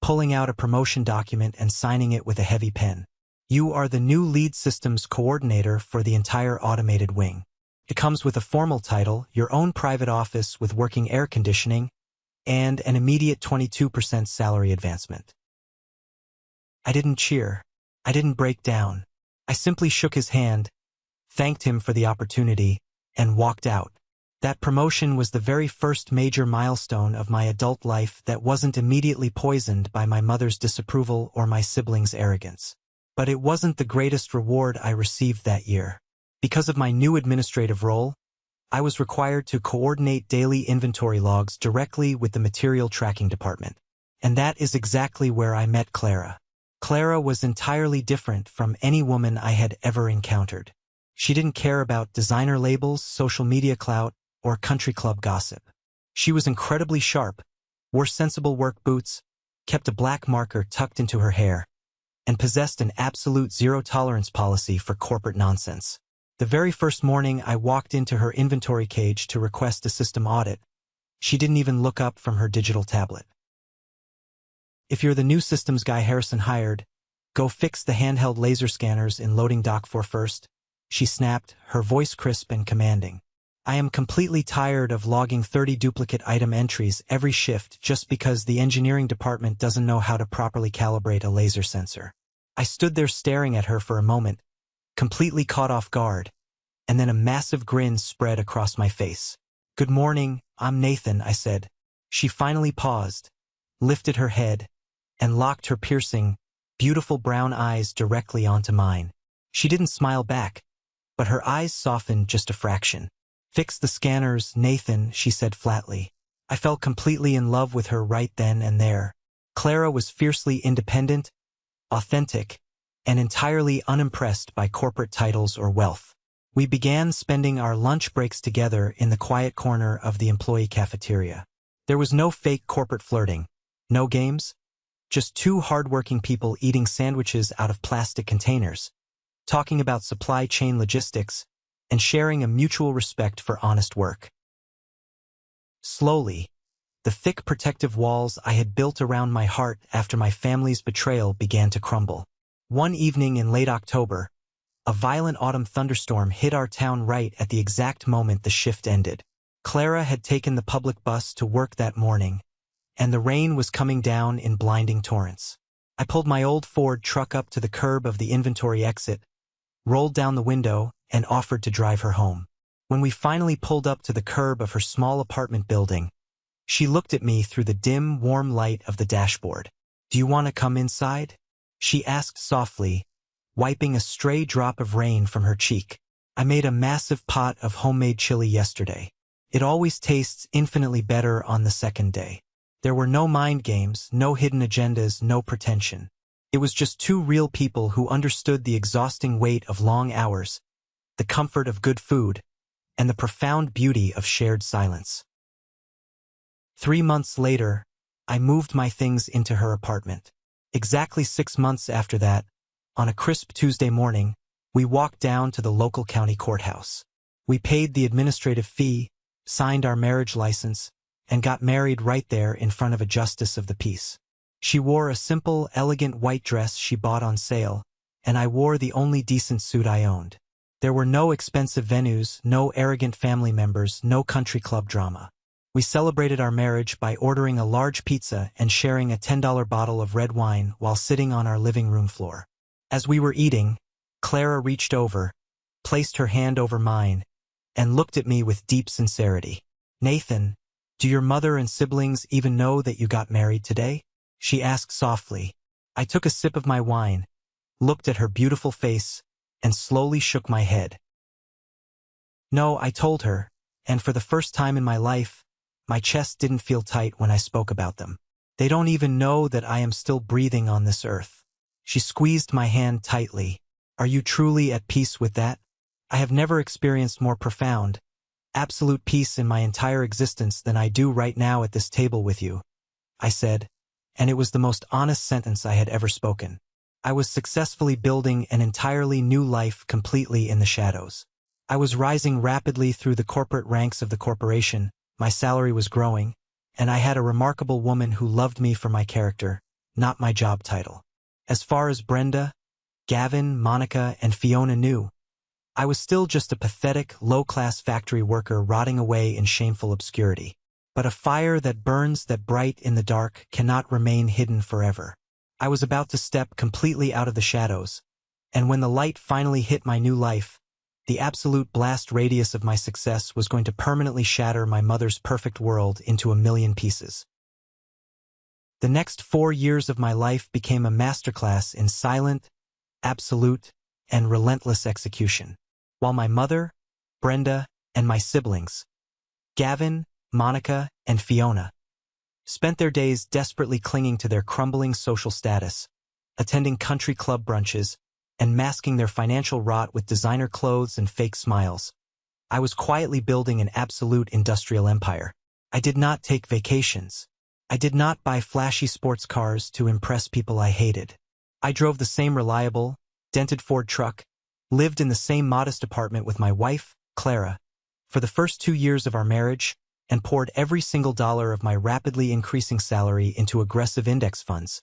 Speaker 1: pulling out a promotion document and signing it with a heavy pen. "You are the new lead systems coordinator for the entire automated wing. It comes with a formal title, your own private office with working air conditioning, and an immediate 22% salary advancement." I didn't cheer. I didn't break down. I simply shook his hand, thanked him for the opportunity, and walked out. That promotion was the very first major milestone of my adult life that wasn't immediately poisoned by my mother's disapproval or my siblings' arrogance. But it wasn't the greatest reward I received that year. Because of my new administrative role, I was required to coordinate daily inventory logs directly with the material tracking department. And that is exactly where I met Clara. Clara was entirely different from any woman I had ever encountered. She didn't care about designer labels, social media clout, or country club gossip. She was incredibly sharp, wore sensible work boots, kept a black marker tucked into her hair, and possessed an absolute zero-tolerance policy for corporate nonsense. The very first morning I walked into her inventory cage to request a system audit, she didn't even look up from her digital tablet. "If you're the new systems guy Harrison hired, go fix the handheld laser scanners in loading dock 4 first," she snapped, her voice crisp and commanding. "I am completely tired of logging 30 duplicate item entries every shift just because the engineering department doesn't know how to properly calibrate a laser sensor." I stood there staring at her for a moment, completely caught off guard, and then a massive grin spread across my face. "Good morning, I'm Nathan," I said. She finally paused, lifted her head, and locked her piercing, beautiful brown eyes directly onto mine. She didn't smile back, but her eyes softened just a fraction. "Fix the scanners, Nathan," she said flatly. I fell completely in love with her right then and there. Clara was fiercely independent, authentic, and entirely unimpressed by corporate titles or wealth. We began spending our lunch breaks together in the quiet corner of the employee cafeteria. There was no fake corporate flirting, no games, just two hardworking people eating sandwiches out of plastic containers, talking about supply chain logistics, and sharing a mutual respect for honest work. Slowly, the thick protective walls I had built around my heart after my family's betrayal began to crumble. One evening in late October, a violent autumn thunderstorm hit our town right at the exact moment the shift ended. Clara had taken the public bus to work that morning, and the rain was coming down in blinding torrents. I pulled my old Ford truck up to the curb of the inventory exit, rolled down the window, and offered to drive her home. When we finally pulled up to the curb of her small apartment building, she looked at me through the dim, warm light of the dashboard. "Do you want to come inside?" she asked softly, wiping a stray drop of rain from her cheek. "I made a massive pot of homemade chili yesterday. It always tastes infinitely better on the second day." There were no mind games, no hidden agendas, no pretension. It was just two real people who understood the exhausting weight of long hours, the comfort of good food, and the profound beauty of shared silence. 3 months later, I moved my things into her apartment. Exactly 6 months after that, on a crisp Tuesday morning, we walked down to the local county courthouse. We paid the administrative fee, signed our marriage license, and got married right there in front of a justice of the peace. She wore a simple, elegant white dress she bought on sale, and I wore the only decent suit I owned. There were no expensive venues, no arrogant family members, no country club drama. We celebrated our marriage by ordering a large pizza and sharing a $10 bottle of red wine while sitting on our living room floor. As we were eating, Clara reached over, placed her hand over mine, and looked at me with deep sincerity. "Nathan, do your mother and siblings even know that you got married today?" she asked softly. I took a sip of my wine, looked at her beautiful face, and slowly shook my head. "No," I told her, and for the first time in my life, my chest didn't feel tight when I spoke about them. "They don't even know that I am still breathing on this earth." She squeezed my hand tightly. "Are you truly at peace with that?" "I have never experienced more profound, absolute peace in my entire existence than I do right now at this table with you," I said, and it was the most honest sentence I had ever spoken. I was successfully building an entirely new life completely in the shadows. I was rising rapidly through the corporate ranks of the corporation, my salary was growing, and I had a remarkable woman who loved me for my character, not my job title. As far as Brenda, Gavin, Monica, and Fiona knew, I was still just a pathetic, low-class factory worker rotting away in shameful obscurity. But a fire that burns that bright in the dark cannot remain hidden forever. I was about to step completely out of the shadows, and when the light finally hit my new life, the absolute blast radius of my success was going to permanently shatter my mother's perfect world into a million pieces. The next 4 years of my life became a masterclass in silent, absolute, and relentless execution. While my mother, Brenda, and my siblings, Gavin, Monica, and Fiona, spent their days desperately clinging to their crumbling social status, attending country club brunches, and masking their financial rot with designer clothes and fake smiles. I was quietly building an absolute industrial empire. I did not take vacations. I did not buy flashy sports cars to impress people I hated. I drove the same reliable, dented Ford truck, lived in the same modest apartment with my wife, Clara, for the first 2 years of our marriage, and poured every single dollar of my rapidly increasing salary into aggressive index funds,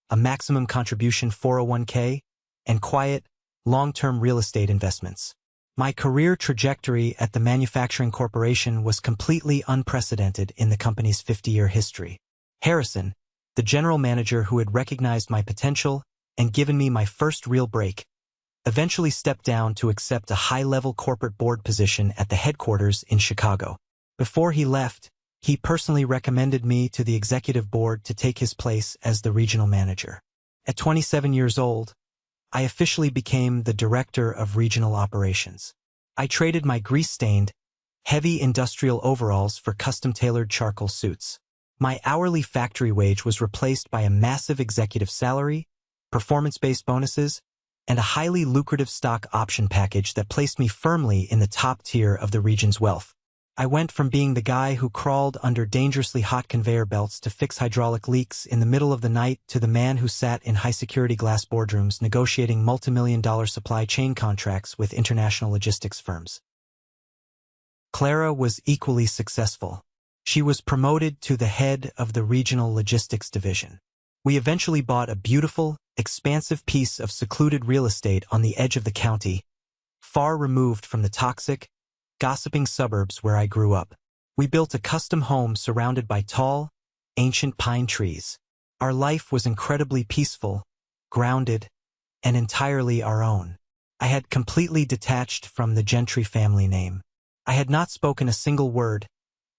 Speaker 1: a maximum contribution 401k, and quiet, long-term real estate investments. My career trajectory at the manufacturing corporation was completely unprecedented in the company's 50-year history. Harrison, the general manager who had recognized my potential and given me my first real break, eventually stepped down to accept a high-level corporate board position at the headquarters in Chicago. Before he left, he personally recommended me to the executive board to take his place as the regional manager. At 27 years old, I officially became the director of regional operations. I traded my grease-stained, heavy industrial overalls for custom-tailored charcoal suits. My hourly factory wage was replaced by a massive executive salary, performance-based bonuses, and a highly lucrative stock option package that placed me firmly in the top tier of the region's wealth. I went from being the guy who crawled under dangerously hot conveyor belts to fix hydraulic leaks in the middle of the night to the man who sat in high-security glass boardrooms negotiating multi-million-dollar supply chain contracts with international logistics firms. Clara was equally successful. She was promoted to the head of the regional logistics division. We eventually bought a beautiful, expansive piece of secluded real estate on the edge of the county, far removed from the toxic, gossiping suburbs where I grew up. We built a custom home surrounded by tall, ancient pine trees. Our life was incredibly peaceful, grounded, and entirely our own. I had completely detached from the Gentry family name. I had not spoken a single word,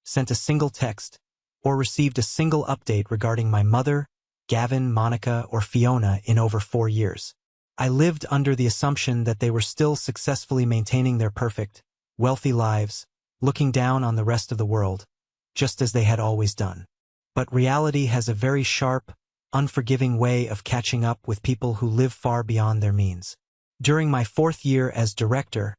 Speaker 1: sent a single text, or received a single update regarding my mother, Gavin, Monica, or Fiona in over 4 years. I lived under the assumption that they were still successfully maintaining their perfect, wealthy lives, looking down on the rest of the world, just as they had always done. But reality has a very sharp, unforgiving way of catching up with people who live far beyond their means. During my 4th year as director,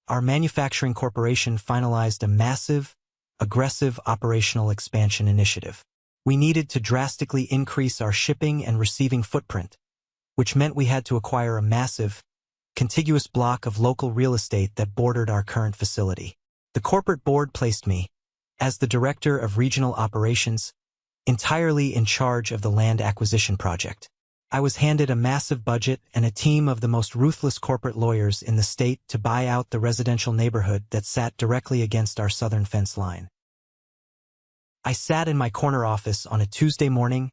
Speaker 1: our manufacturing corporation finalized a massive, aggressive operational expansion initiative. We needed to drastically increase our shipping and receiving footprint, which meant we had to acquire a massive, contiguous block of local real estate that bordered our current facility. The corporate board placed me, as the director of regional operations, entirely in charge of the land acquisition project. I was handed a massive budget and a team of the most ruthless corporate lawyers in the state to buy out the residential neighborhood that sat directly against our southern fence line. I sat in my corner office on a Tuesday morning,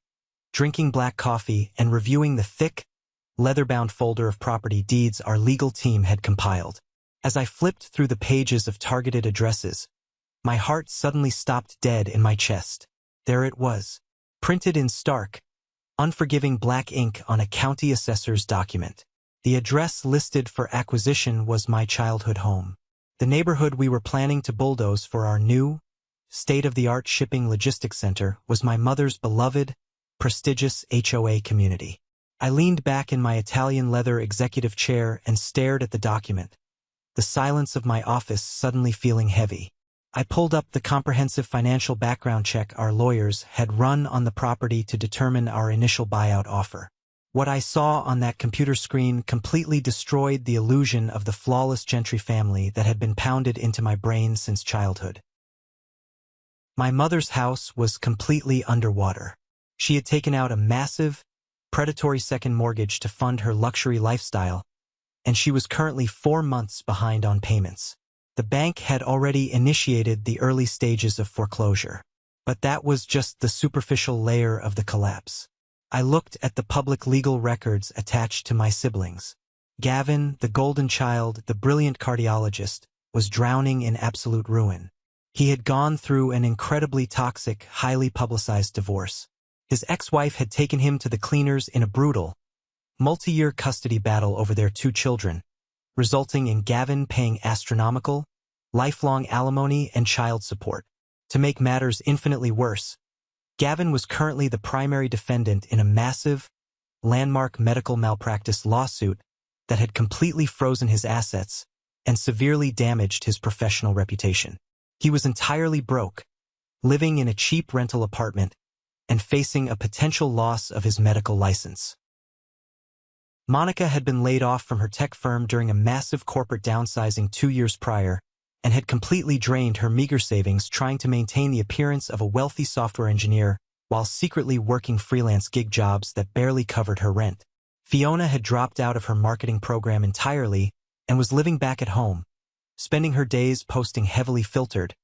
Speaker 1: drinking black coffee and reviewing the thick, leather-bound folder of property deeds our legal team had compiled. As I flipped through the pages of targeted addresses, my heart suddenly stopped dead in my chest. There it was, printed in stark, unforgiving black ink on a county assessor's document. The address listed for acquisition was my childhood home. The neighborhood we were planning to bulldoze for our new, state-of-the-art shipping logistics center was my mother's beloved, prestigious HOA community. I leaned back in my Italian leather executive chair and stared at the document, the silence of my office suddenly feeling heavy. I pulled up the comprehensive financial background check our lawyers had run on the property to determine our initial buyout offer. What I saw on that computer screen completely destroyed the illusion of the flawless Gentry family that had been pounded into my brain since childhood. My mother's house was completely underwater. She had taken out a massive, predatory second mortgage to fund her luxury lifestyle, and she was currently 4 months behind on payments. The bank had already initiated the early stages of foreclosure. But that was just the superficial layer of the collapse. I looked at the public legal records attached to my siblings. Gavin, the golden child, the brilliant cardiologist, was drowning in absolute ruin. He had gone through an incredibly toxic, highly publicized divorce. His ex-wife had taken him to the cleaners in a brutal, multi-year custody battle over their 2 children, resulting in Gavin paying astronomical, lifelong alimony and child support. To make matters infinitely worse, Gavin was currently the primary defendant in a massive, landmark medical malpractice lawsuit that had completely frozen his assets and severely damaged his professional reputation. He was entirely broke, living in a cheap rental apartment and facing a potential loss of his medical license. Monica had been laid off from her tech firm during a massive corporate downsizing 2 years prior and had completely drained her meager savings trying to maintain the appearance of a wealthy software engineer while secretly working freelance gig jobs that barely covered her rent. Fiona had dropped out of her marketing program entirely and was living back at home, spending her days posting heavily filtered,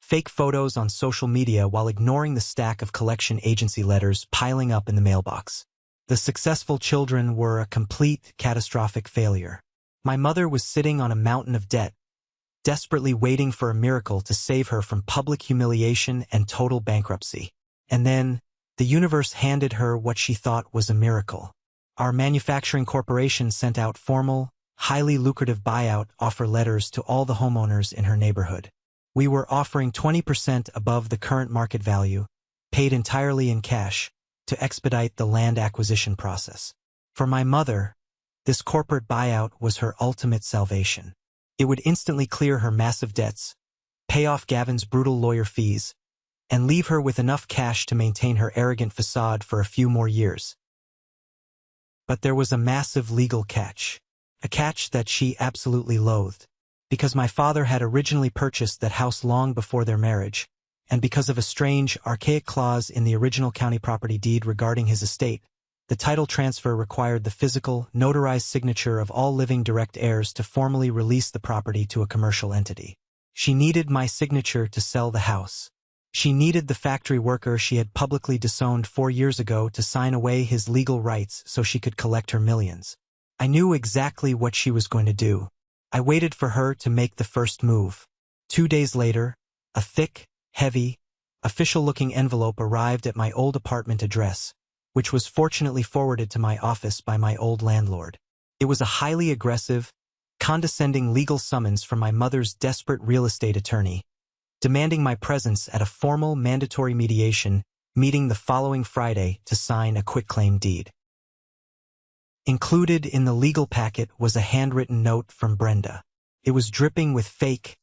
Speaker 1: fake photos on social media while ignoring the stack of collection agency letters piling up in the mailbox. The successful children were a complete, catastrophic failure. My mother was sitting on a mountain of debt, desperately waiting for a miracle to save her from public humiliation and total bankruptcy. And then, the universe handed her what she thought was a miracle. Our manufacturing corporation sent out formal, highly lucrative buyout offer letters to all the homeowners in her neighborhood. We were offering 20% above the current market value, paid entirely in cash, to expedite the land acquisition process. For my mother, this corporate buyout was her ultimate salvation. It would instantly clear her massive debts, pay off Gavin's brutal lawyer fees, and leave her with enough cash to maintain her arrogant facade for a few more years. But there was a massive legal catch, a catch that she absolutely loathed, because my father had originally purchased that house long before their marriage, and because of a strange, archaic clause in the original county property deed regarding his estate, the title transfer required the physical, notarized signature of all living direct heirs to formally release the property to a commercial entity. She needed my signature to sell the house. She needed the factory worker she had publicly disowned 4 years ago to sign away his legal rights so she could collect her millions. I knew exactly what she was going to do. I waited for her to make the first move. 2 days later, a thick, heavy, official-looking envelope arrived at my old apartment address, which was fortunately forwarded to my office by my old landlord. It was a highly aggressive, condescending legal summons from my mother's desperate real estate attorney, demanding my presence at a formal mandatory mediation meeting the following Friday to sign a quitclaim deed. Included in the legal packet was a handwritten note from Brenda. It was dripping with fake,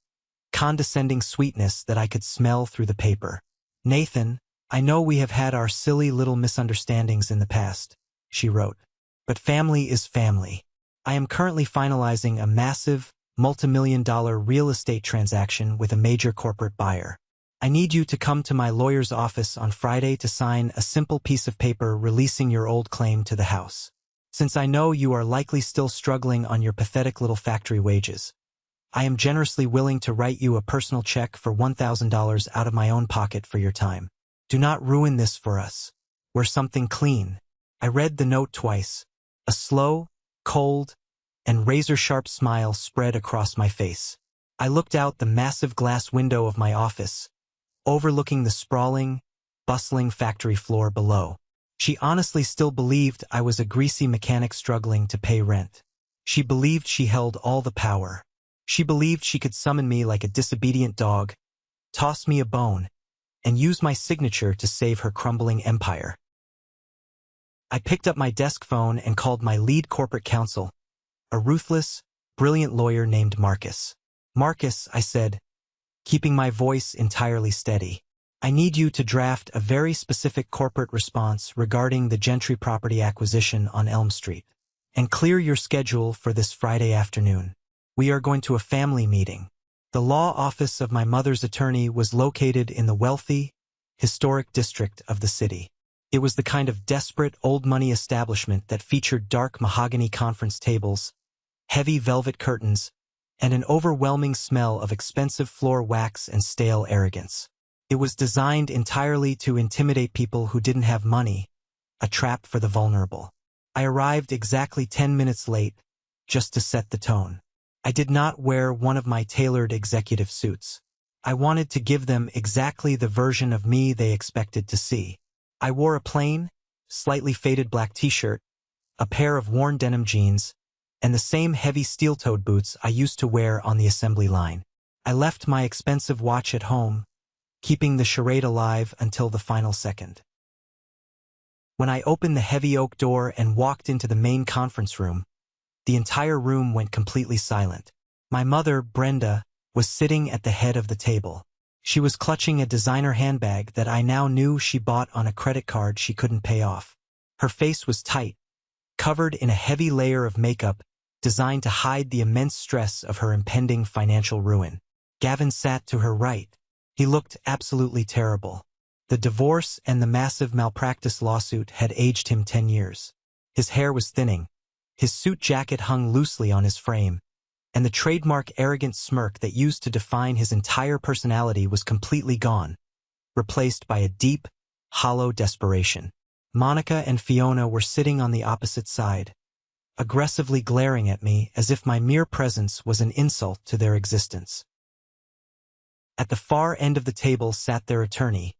Speaker 1: condescending sweetness that I could smell through the paper. "Nathan, I know we have had our silly little misunderstandings in the past," she wrote, "but family is family. I am currently finalizing a massive, multimillion-dollar real estate transaction with a major corporate buyer. I need you to come to my lawyer's office on Friday to sign a simple piece of paper releasing your old claim to the house. Since I know you are likely still struggling on your pathetic little factory wages, I am generously willing to write you a personal check for $1,000 out of my own pocket for your time. Do not ruin this for us. We're something clean." I read the note twice. A slow, cold, and razor-sharp smile spread across my face. I looked out the massive glass window of my office, overlooking the sprawling, bustling factory floor below. She honestly still believed I was a greasy mechanic struggling to pay rent. She believed she held all the power. She believed she could summon me like a disobedient dog, toss me a bone, and use my signature to save her crumbling empire. I picked up my desk phone and called my lead corporate counsel, a ruthless, brilliant lawyer named Marcus. "Marcus," I said, keeping my voice entirely steady, "I need you to draft a very specific corporate response regarding the Gentry property acquisition on Elm Street, and clear your schedule for this Friday afternoon. We are going to a family meeting." The law office of my mother's attorney was located in the wealthy, historic district of the city. It was the kind of desperate old-money establishment that featured dark mahogany conference tables, heavy velvet curtains, and an overwhelming smell of expensive floor wax and stale arrogance. It was designed entirely to intimidate people who didn't have money, a trap for the vulnerable. I arrived exactly 10 minutes late, just to set the tone. I did not wear one of my tailored executive suits. I wanted to give them exactly the version of me they expected to see. I wore a plain, slightly faded black t-shirt, a pair of worn denim jeans, and the same heavy steel-toed boots I used to wear on the assembly line. I left my expensive watch at home, keeping the charade alive until the final second. When I opened the heavy oak door and walked into the main conference room, The entire room went completely silent. My mother, Brenda, was sitting at the head of the table. She was clutching a designer handbag that I now knew she bought on a credit card she couldn't pay off. Her face was tight, covered in a heavy layer of makeup designed to hide the immense stress of her impending financial ruin. Gavin sat to her right. He looked absolutely terrible. The divorce and the massive malpractice lawsuit had aged him 10 years. His hair was thinning. His suit jacket hung loosely on his frame, and the trademark arrogant smirk that used to define his entire personality was completely gone, replaced by a deep, hollow desperation. Monica and Fiona were sitting on the opposite side, aggressively glaring at me as if my mere presence was an insult to their existence. At the far end of the table sat their attorney,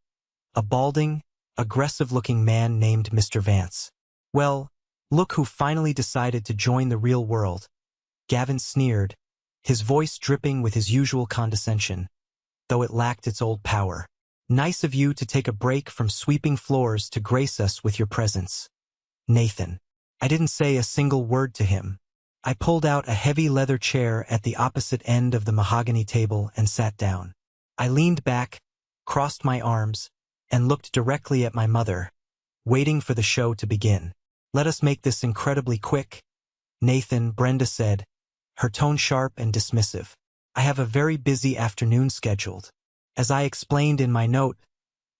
Speaker 1: a balding, aggressive-looking man named Mr. Vance. "Well, look who finally decided to join the real world," Gavin sneered, his voice dripping with his usual condescension, though it lacked its old power. "Nice of you to take a break from sweeping floors to grace us with your presence, Nathan." I didn't say a single word to him. I pulled out a heavy leather chair at the opposite end of the mahogany table and sat down. I leaned back, crossed my arms, and looked directly at my mother, waiting for the show to begin. "Let us make this incredibly quick, Nathan," Brenda said, her tone sharp and dismissive. "I have a very busy afternoon scheduled. As I explained in my note,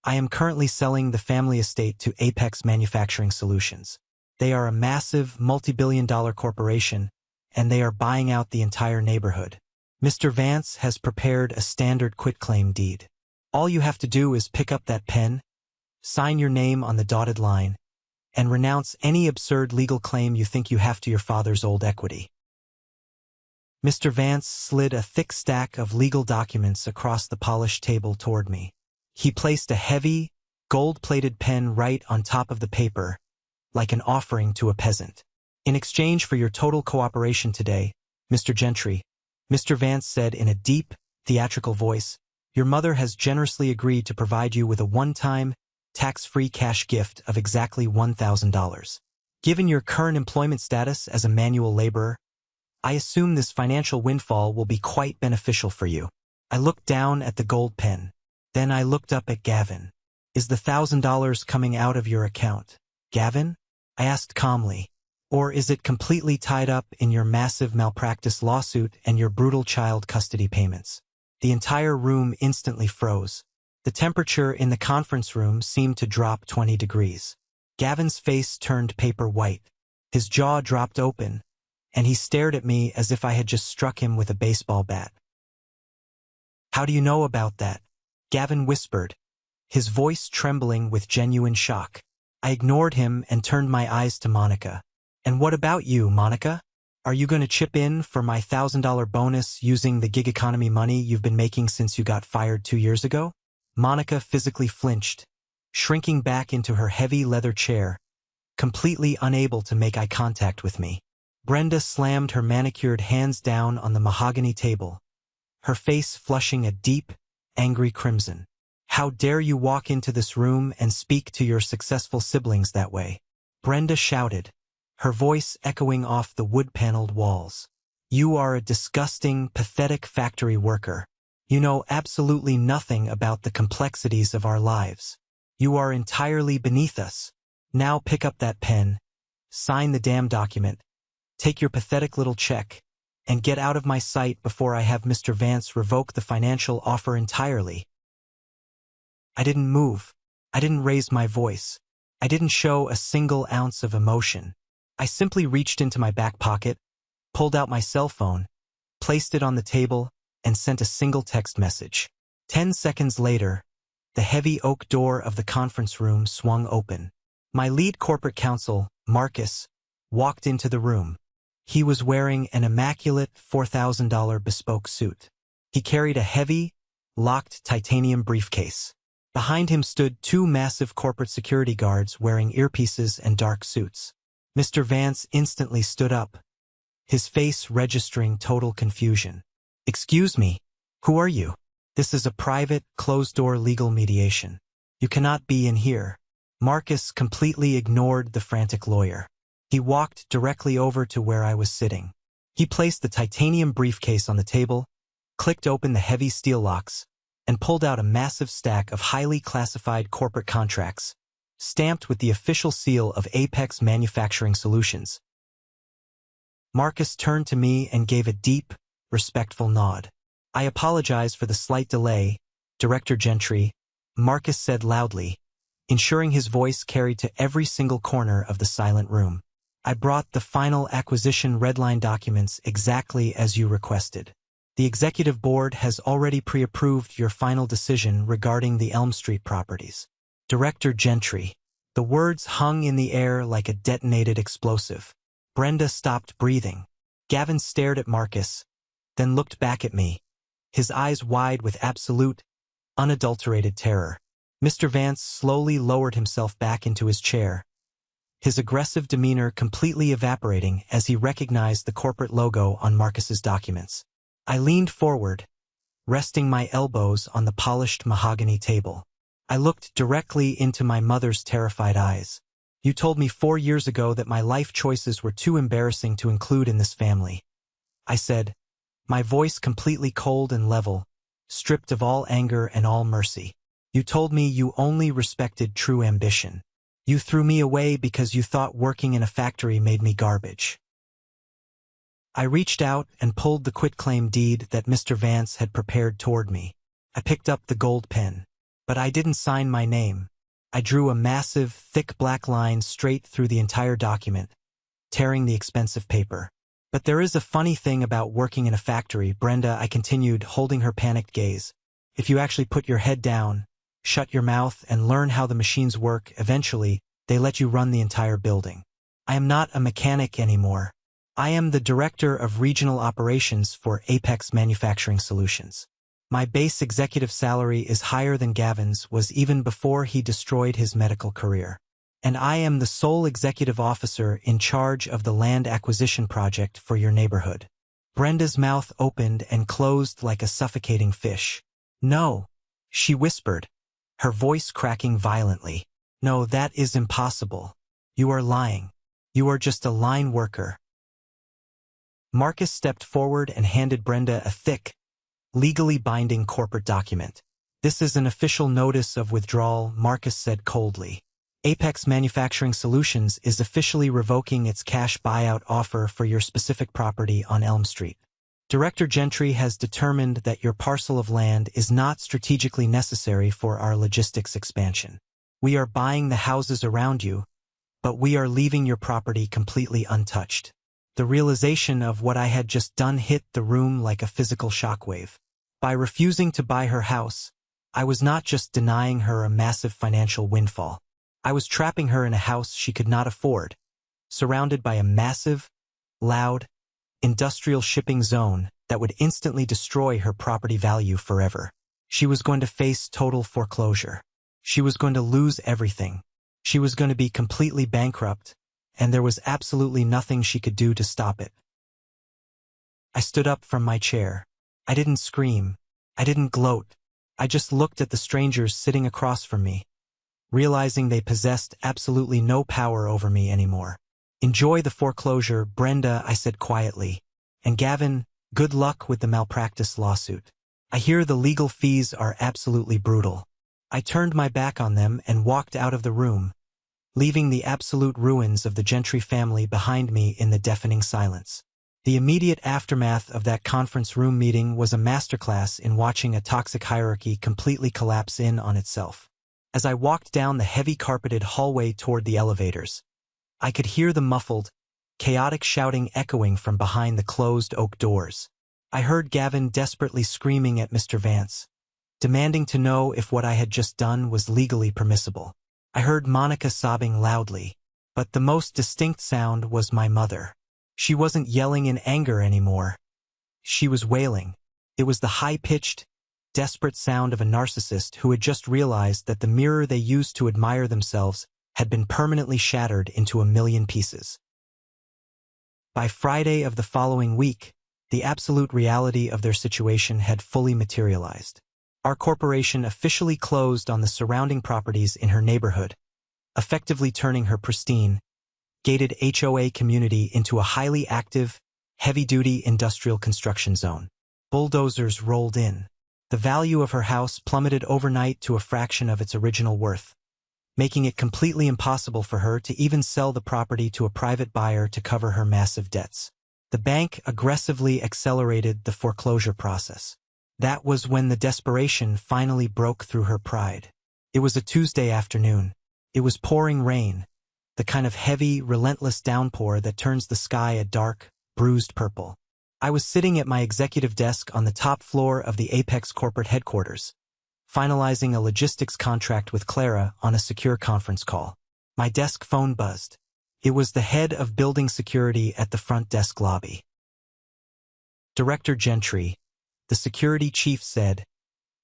Speaker 1: I am currently selling the family estate to Apex Manufacturing Solutions. They are a massive, multi-billion-dollar corporation, and they are buying out the entire neighborhood. Mr. Vance has prepared a standard quitclaim deed. All you have to do is pick up that pen, sign your name on the dotted line, and renounce any absurd legal claim you think you have to your father's old equity." Mr. Vance slid a thick stack of legal documents across the polished table toward me. He placed a heavy, gold-plated pen right on top of the paper, like an offering to a peasant. "In exchange for your total cooperation today, Mr. Gentry," Mr. Vance said in a deep, theatrical voice, "your mother has generously agreed to provide you with a one-time, tax-free cash gift of exactly $1,000. Given your current employment status as a manual laborer, I assume this financial windfall will be quite beneficial for you." I looked down at the gold pen. Then I looked up at Gavin. "Is the $1,000 coming out of your account, Gavin?" I asked calmly. "Or is it completely tied up in your massive malpractice lawsuit and your brutal child custody payments?" The entire room instantly froze. The temperature in the conference room seemed to drop 20 degrees. Gavin's face turned paper white. His jaw dropped open, and he stared at me as if I had just struck him with a baseball bat. "How do you know about that?" Gavin whispered, his voice trembling with genuine shock. I ignored him and turned my eyes to Monica. "And what about you, Monica? Are you going to chip in for my $1,000 bonus using the gig economy money you've been making since you got fired 2 years ago?" Monica physically flinched, shrinking back into her heavy leather chair, completely unable to make eye contact with me. Brenda slammed her manicured hands down on the mahogany table, her face flushing a deep, angry crimson. "How dare you walk into this room and speak to your successful siblings that way?" Brenda shouted, her voice echoing off the wood-paneled walls. "You are a disgusting, pathetic factory worker. You know absolutely nothing about the complexities of our lives. You are entirely beneath us. Now pick up that pen, sign the damn document, take your pathetic little check, and get out of my sight before I have Mr. Vance revoke the financial offer entirely." I didn't move. I didn't raise my voice. I didn't show a single ounce of emotion. I simply reached into my back pocket, pulled out my cell phone, placed it on the table, and sent a single text message. 10 seconds later, the heavy oak door of the conference room swung open. My lead corporate counsel, Marcus, walked into the room. He was wearing an immaculate $4,000 bespoke suit. He carried a heavy, locked titanium briefcase. Behind him stood 2 massive corporate security guards wearing earpieces and dark suits. Mr. Vance instantly stood up, his face registering total confusion. "Excuse me, who are you? This is a private, closed-door legal mediation. You cannot be in here." Marcus completely ignored the frantic lawyer. He walked directly over to where I was sitting. He placed the titanium briefcase on the table, clicked open the heavy steel locks, and pulled out a massive stack of highly classified corporate contracts, stamped with the official seal of Apex Manufacturing Solutions. Marcus turned to me and gave a deep, respectful nod. "I apologize for the slight delay, Director Gentry," Marcus said loudly, ensuring his voice carried to every single corner of the silent room. "I brought the final acquisition redline documents exactly as you requested. The Executive Board has already pre-approved your final decision regarding the Elm Street properties." Director Gentry. The words hung in the air like a detonated explosive. Brenda stopped breathing. Gavin stared at Marcus, then looked back at me, his eyes wide with absolute, unadulterated terror. Mr. Vance slowly lowered himself back into his chair, his aggressive demeanor completely evaporating as he recognized the corporate logo on Marcus's documents. I leaned forward, resting my elbows on the polished mahogany table. I looked directly into my mother's terrified eyes. "You told me 4 years ago that my life choices were too embarrassing to include in this family," I said, my voice completely cold and level, stripped of all anger and all mercy. "You told me you only respected true ambition. You threw me away because you thought working in a factory made me garbage." I reached out and pulled the quitclaim deed that Mr. Vance had prepared toward me. I picked up the gold pen, but I didn't sign my name. I drew a massive, thick black line straight through the entire document, tearing the expensive paper. "But there is a funny thing about working in a factory, Brenda," I continued, holding her panicked gaze. "If you actually put your head down, shut your mouth, and learn how the machines work, eventually, they let you run the entire building. I am not a mechanic anymore. I am the Director of Regional Operations for Apex Manufacturing Solutions. My base executive salary is higher than Gavin's was even before he destroyed his medical career. And I am the sole executive officer in charge of the land acquisition project for your neighborhood." Brenda's mouth opened and closed like a suffocating fish. "No," she whispered, her voice cracking violently. "No, that is impossible. You are lying. You are just a line worker." Marcus stepped forward and handed Brenda a thick, legally binding corporate document. "This is an official notice of withdrawal," Marcus said coldly. "Apex Manufacturing Solutions is officially revoking its cash buyout offer for your specific property on Elm Street. Director Gentry has determined that your parcel of land is not strategically necessary for our logistics expansion. We are buying the houses around you, but we are leaving your property completely untouched." The realization of what I had just done hit the room like a physical shockwave. By refusing to buy her house, I was not just denying her a massive financial windfall. I was trapping her in a house she could not afford, surrounded by a massive, loud, industrial shipping zone that would instantly destroy her property value forever. She was going to face total foreclosure. She was going to lose everything. She was going to be completely bankrupt, and there was absolutely nothing she could do to stop it. I stood up from my chair. I didn't scream. I didn't gloat. I just looked at the strangers sitting across from me, realizing they possessed absolutely no power over me anymore. "Enjoy the foreclosure, Brenda," I said quietly. "And Gavin, good luck with the malpractice lawsuit. I hear the legal fees are absolutely brutal." I turned my back on them and walked out of the room, leaving the absolute ruins of the Gentry family behind me in the deafening silence. The immediate aftermath of that conference room meeting was a masterclass in watching a toxic hierarchy completely collapse in on itself. As I walked down the heavy carpeted hallway toward the elevators, I could hear the muffled, chaotic shouting echoing from behind the closed oak doors. I heard Gavin desperately screaming at Mr. Vance, demanding to know if what I had just done was legally permissible. I heard Monica sobbing loudly, but the most distinct sound was my mother. She wasn't yelling in anger anymore. She was wailing. It was the high-pitched, desperate sound of a narcissist who had just realized that the mirror they used to admire themselves had been permanently shattered into a million pieces. By Friday of the following week, the absolute reality of their situation had fully materialized. Our corporation officially closed on the surrounding properties in her neighborhood, effectively turning her pristine, gated HOA community into a highly active, heavy-duty industrial construction zone. Bulldozers rolled in. The value of her house plummeted overnight to a fraction of its original worth, making it completely impossible for her to even sell the property to a private buyer to cover her massive debts. The bank aggressively accelerated the foreclosure process. That was when the desperation finally broke through her pride. It was a Tuesday afternoon. It was pouring rain, the kind of heavy, relentless downpour that turns the sky a dark, bruised purple. I was sitting at my executive desk on the top floor of the Apex corporate headquarters, finalizing a logistics contract with Clara on a secure conference call. My desk phone buzzed. It was the head of building security at the front desk lobby. Director Gentry, the security chief said,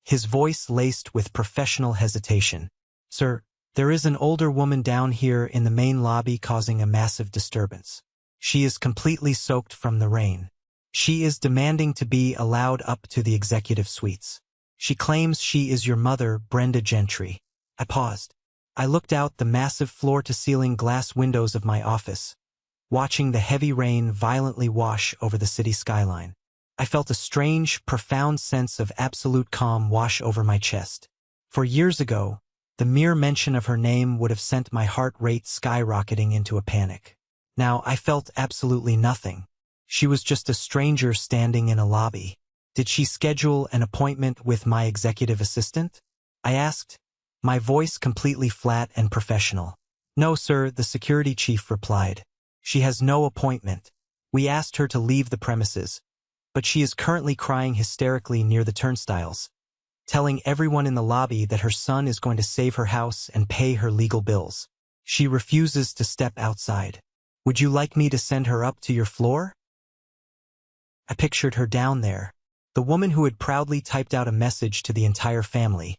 Speaker 1: his voice laced with professional hesitation. Sir, there is an older woman down here in the main lobby causing a massive disturbance. She is completely soaked from the rain. She is demanding to be allowed up to the executive suites. She claims she is your mother, Brenda Gentry. I paused. I looked out the massive floor-to-ceiling glass windows of my office, watching the heavy rain violently wash over the city skyline. I felt a strange, profound sense of absolute calm wash over my chest. For years ago, the mere mention of her name would have sent my heart rate skyrocketing into a panic. Now I felt absolutely nothing. She was just a stranger standing in a lobby. Did she schedule an appointment with my executive assistant? I asked, my voice completely flat and professional. No, sir, the security chief replied. She has no appointment. We asked her to leave the premises, but she is currently crying hysterically near the turnstiles, telling everyone in the lobby that her son is going to save her house and pay her legal bills. She refuses to step outside. Would you like me to send her up to your floor? I pictured her down there, the woman who had proudly typed out a message to the entire family,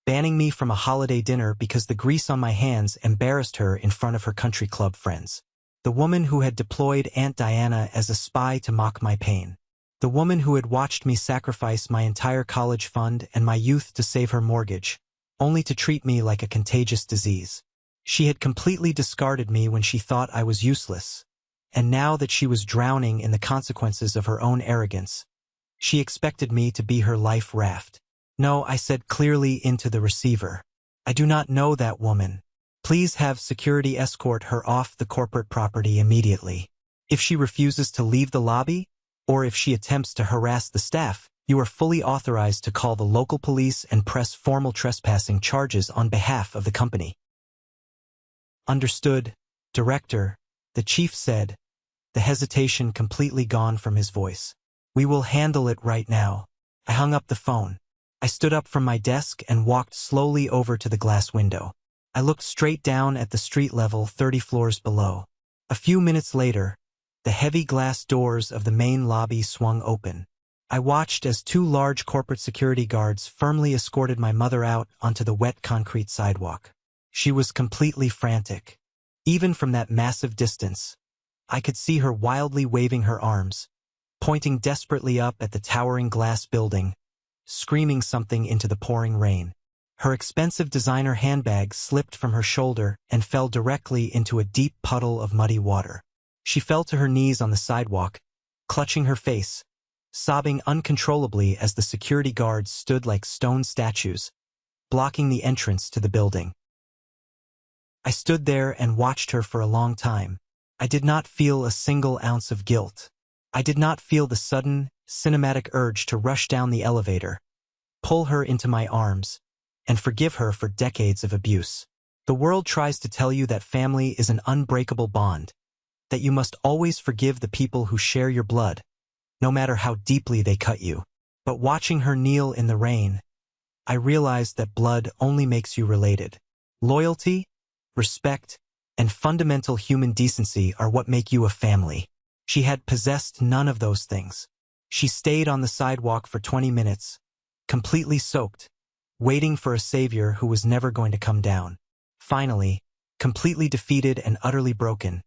Speaker 1: banning me from a holiday dinner because the grease on my hands embarrassed her in front of her country club friends. The woman who had deployed Aunt Diana as a spy to mock my pain. The woman who had watched me sacrifice my entire college fund and my youth to save her mortgage, only to treat me like a contagious disease. She had completely discarded me when she thought I was useless, and now that she was drowning in the consequences of her own arrogance, she expected me to be her life raft. No, I said clearly into the receiver. I do not know that woman. Please have security escort her off the corporate property immediately. If she refuses to leave the lobby, or if she attempts to harass the staff, you are fully authorized to call the local police and press formal trespassing charges on behalf of the company. Understood, Director, the chief said, the hesitation completely gone from his voice. We will handle it right now. I hung up the phone. I stood up from my desk and walked slowly over to the glass window. I looked straight down at the street level 30 floors below. A few minutes later, the heavy glass doors of the main lobby swung open. I watched as two large corporate security guards firmly escorted my mother out onto the wet concrete sidewalk. She was completely frantic. Even from that massive distance, I could see her wildly waving her arms, pointing desperately up at the towering glass building, screaming something into the pouring rain. Her expensive designer handbag slipped from her shoulder and fell directly into a deep puddle of muddy water. She fell to her knees on the sidewalk, clutching her face, sobbing uncontrollably as the security guards stood like stone statues, blocking the entrance to the building. I stood there and watched her for a long time. I did not feel a single ounce of guilt. I did not feel the sudden, cinematic urge to rush down the elevator, pull her into my arms, and forgive her for decades of abuse. The world tries to tell you that family is an unbreakable bond, that you must always forgive the people who share your blood, no matter how deeply they cut you. But watching her kneel in the rain, I realized that blood only makes you related. Loyalty, respect, and fundamental human decency are what make you a family. She had possessed none of those things. She stayed on the sidewalk for 20 minutes, completely soaked, waiting for a savior who was never going to come down. Finally, completely defeated and utterly broken,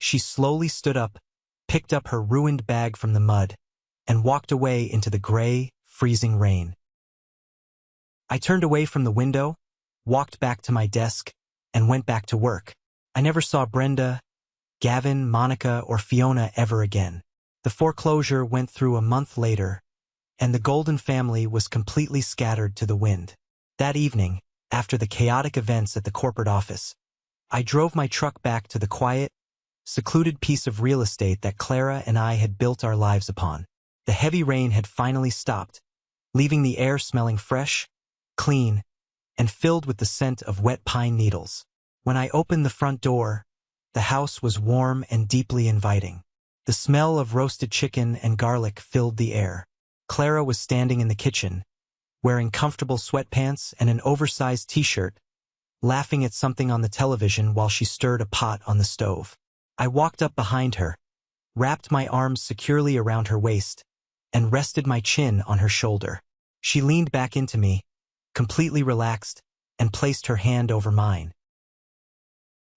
Speaker 1: she slowly stood up, picked up her ruined bag from the mud, and walked away into the gray, freezing rain. I turned away from the window, walked back to my desk, and went back to work. I never saw Brenda, Gavin, Monica, or Fiona ever again. The foreclosure went through a month later, and the Golden family was completely scattered to the wind. That evening, after the chaotic events at the corporate office, I drove my truck back to the quiet, secluded piece of real estate that Clara and I had built our lives upon. The heavy rain had finally stopped, leaving the air smelling fresh, clean, and filled with the scent of wet pine needles. When I opened the front door, the house was warm and deeply inviting. The smell of roasted chicken and garlic filled the air. Clara was standing in the kitchen, wearing comfortable sweatpants and an oversized t-shirt, laughing at something on the television while she stirred a pot on the stove. I walked up behind her, wrapped my arms securely around her waist, and rested my chin on her shoulder. She leaned back into me, completely relaxed, and placed her hand over mine.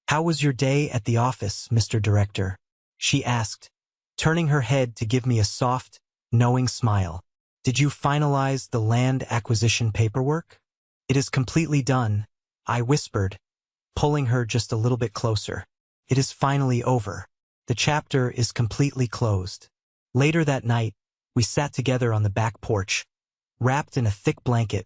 Speaker 1: "How was your day at the office, Mr. Director?" she asked, turning her head to give me a soft, knowing smile. "Did you finalize the land acquisition paperwork?" "It is completely done," I whispered, pulling her just a little bit closer. "It is finally over. The chapter is completely closed." Later that night, we sat together on the back porch, wrapped in a thick blanket,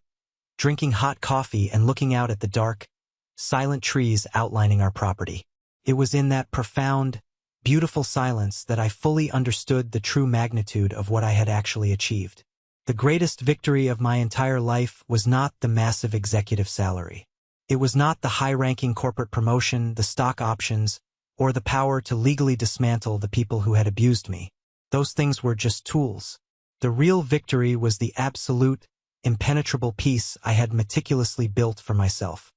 Speaker 1: drinking hot coffee and looking out at the dark, silent trees outlining our property. It was in that profound, beautiful silence that I fully understood the true magnitude of what I had actually achieved. The greatest victory of my entire life was not the massive executive salary. It was not the high-ranking corporate promotion, the stock options, or the power to legally dismantle the people who had abused me. Those things were just tools. The real victory was the absolute, impenetrable peace I had meticulously built for myself.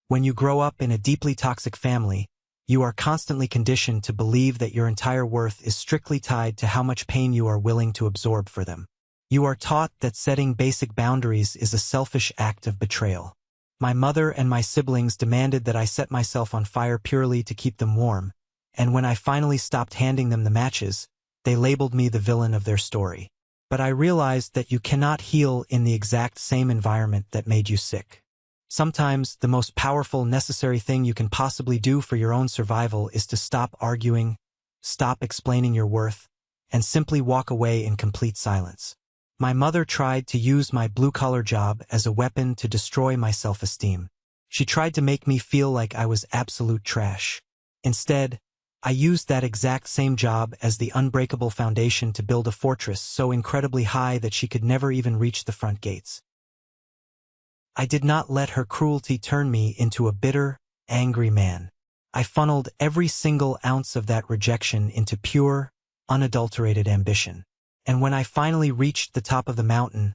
Speaker 1: When you grow up in a deeply toxic family, you are constantly conditioned to believe that your entire worth is strictly tied to how much pain you are willing to absorb for them. You are taught that setting basic boundaries is a selfish act of betrayal. My mother and my siblings demanded that I set myself on fire purely to keep them warm, and when I finally stopped handing them the matches, they labeled me the villain of their story. But I realized that you cannot heal in the exact same environment that made you sick. Sometimes the most powerful, necessary thing you can possibly do for your own survival is to stop arguing, stop explaining your worth, and simply walk away in complete silence. My mother tried to use my blue-collar job as a weapon to destroy my self-esteem. She tried to make me feel like I was absolute trash. Instead, I used that exact same job as the unbreakable foundation to build a fortress so incredibly high that she could never even reach the front gates. I did not let her cruelty turn me into a bitter, angry man. I funneled every single ounce of that rejection into pure, unadulterated ambition. And when I finally reached the top of the mountain,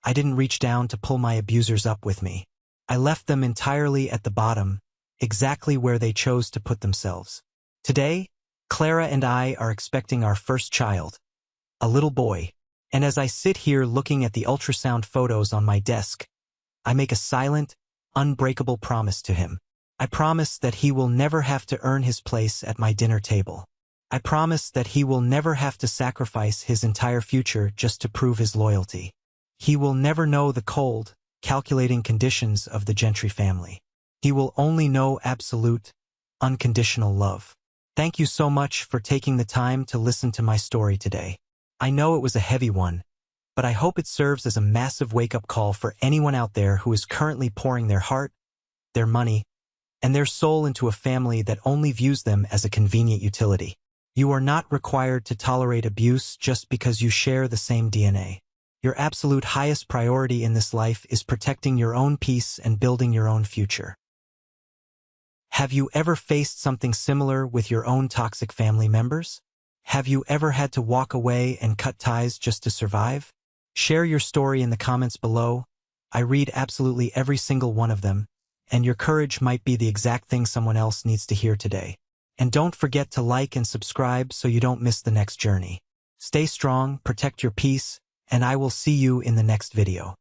Speaker 1: I didn't reach down to pull my abusers up with me. I left them entirely at the bottom, exactly where they chose to put themselves. Today, Clara and I are expecting our first child, a little boy. And as I sit here looking at the ultrasound photos on my desk, I make a silent, unbreakable promise to him. I promise that he will never have to earn his place at my dinner table. I promise that he will never have to sacrifice his entire future just to prove his loyalty. He will never know the cold, calculating conditions of the Gentry family. He will only know absolute, unconditional love. Thank you so much for taking the time to listen to my story today. I know it was a heavy one, but I hope it serves as a massive wake-up call for anyone out there who is currently pouring their heart, their money, and their soul into a family that only views them as a convenient utility. You are not required to tolerate abuse just because you share the same DNA. Your absolute highest priority in this life is protecting your own peace and building your own future. Have you ever faced something similar with your own toxic family members? Have you ever had to walk away and cut ties just to survive? Share your story in the comments below. I read absolutely every single one of them, and your courage might be the exact thing someone else needs to hear today. And don't forget to like and subscribe so you don't miss the next journey. Stay strong, protect your peace, and I will see you in the next video.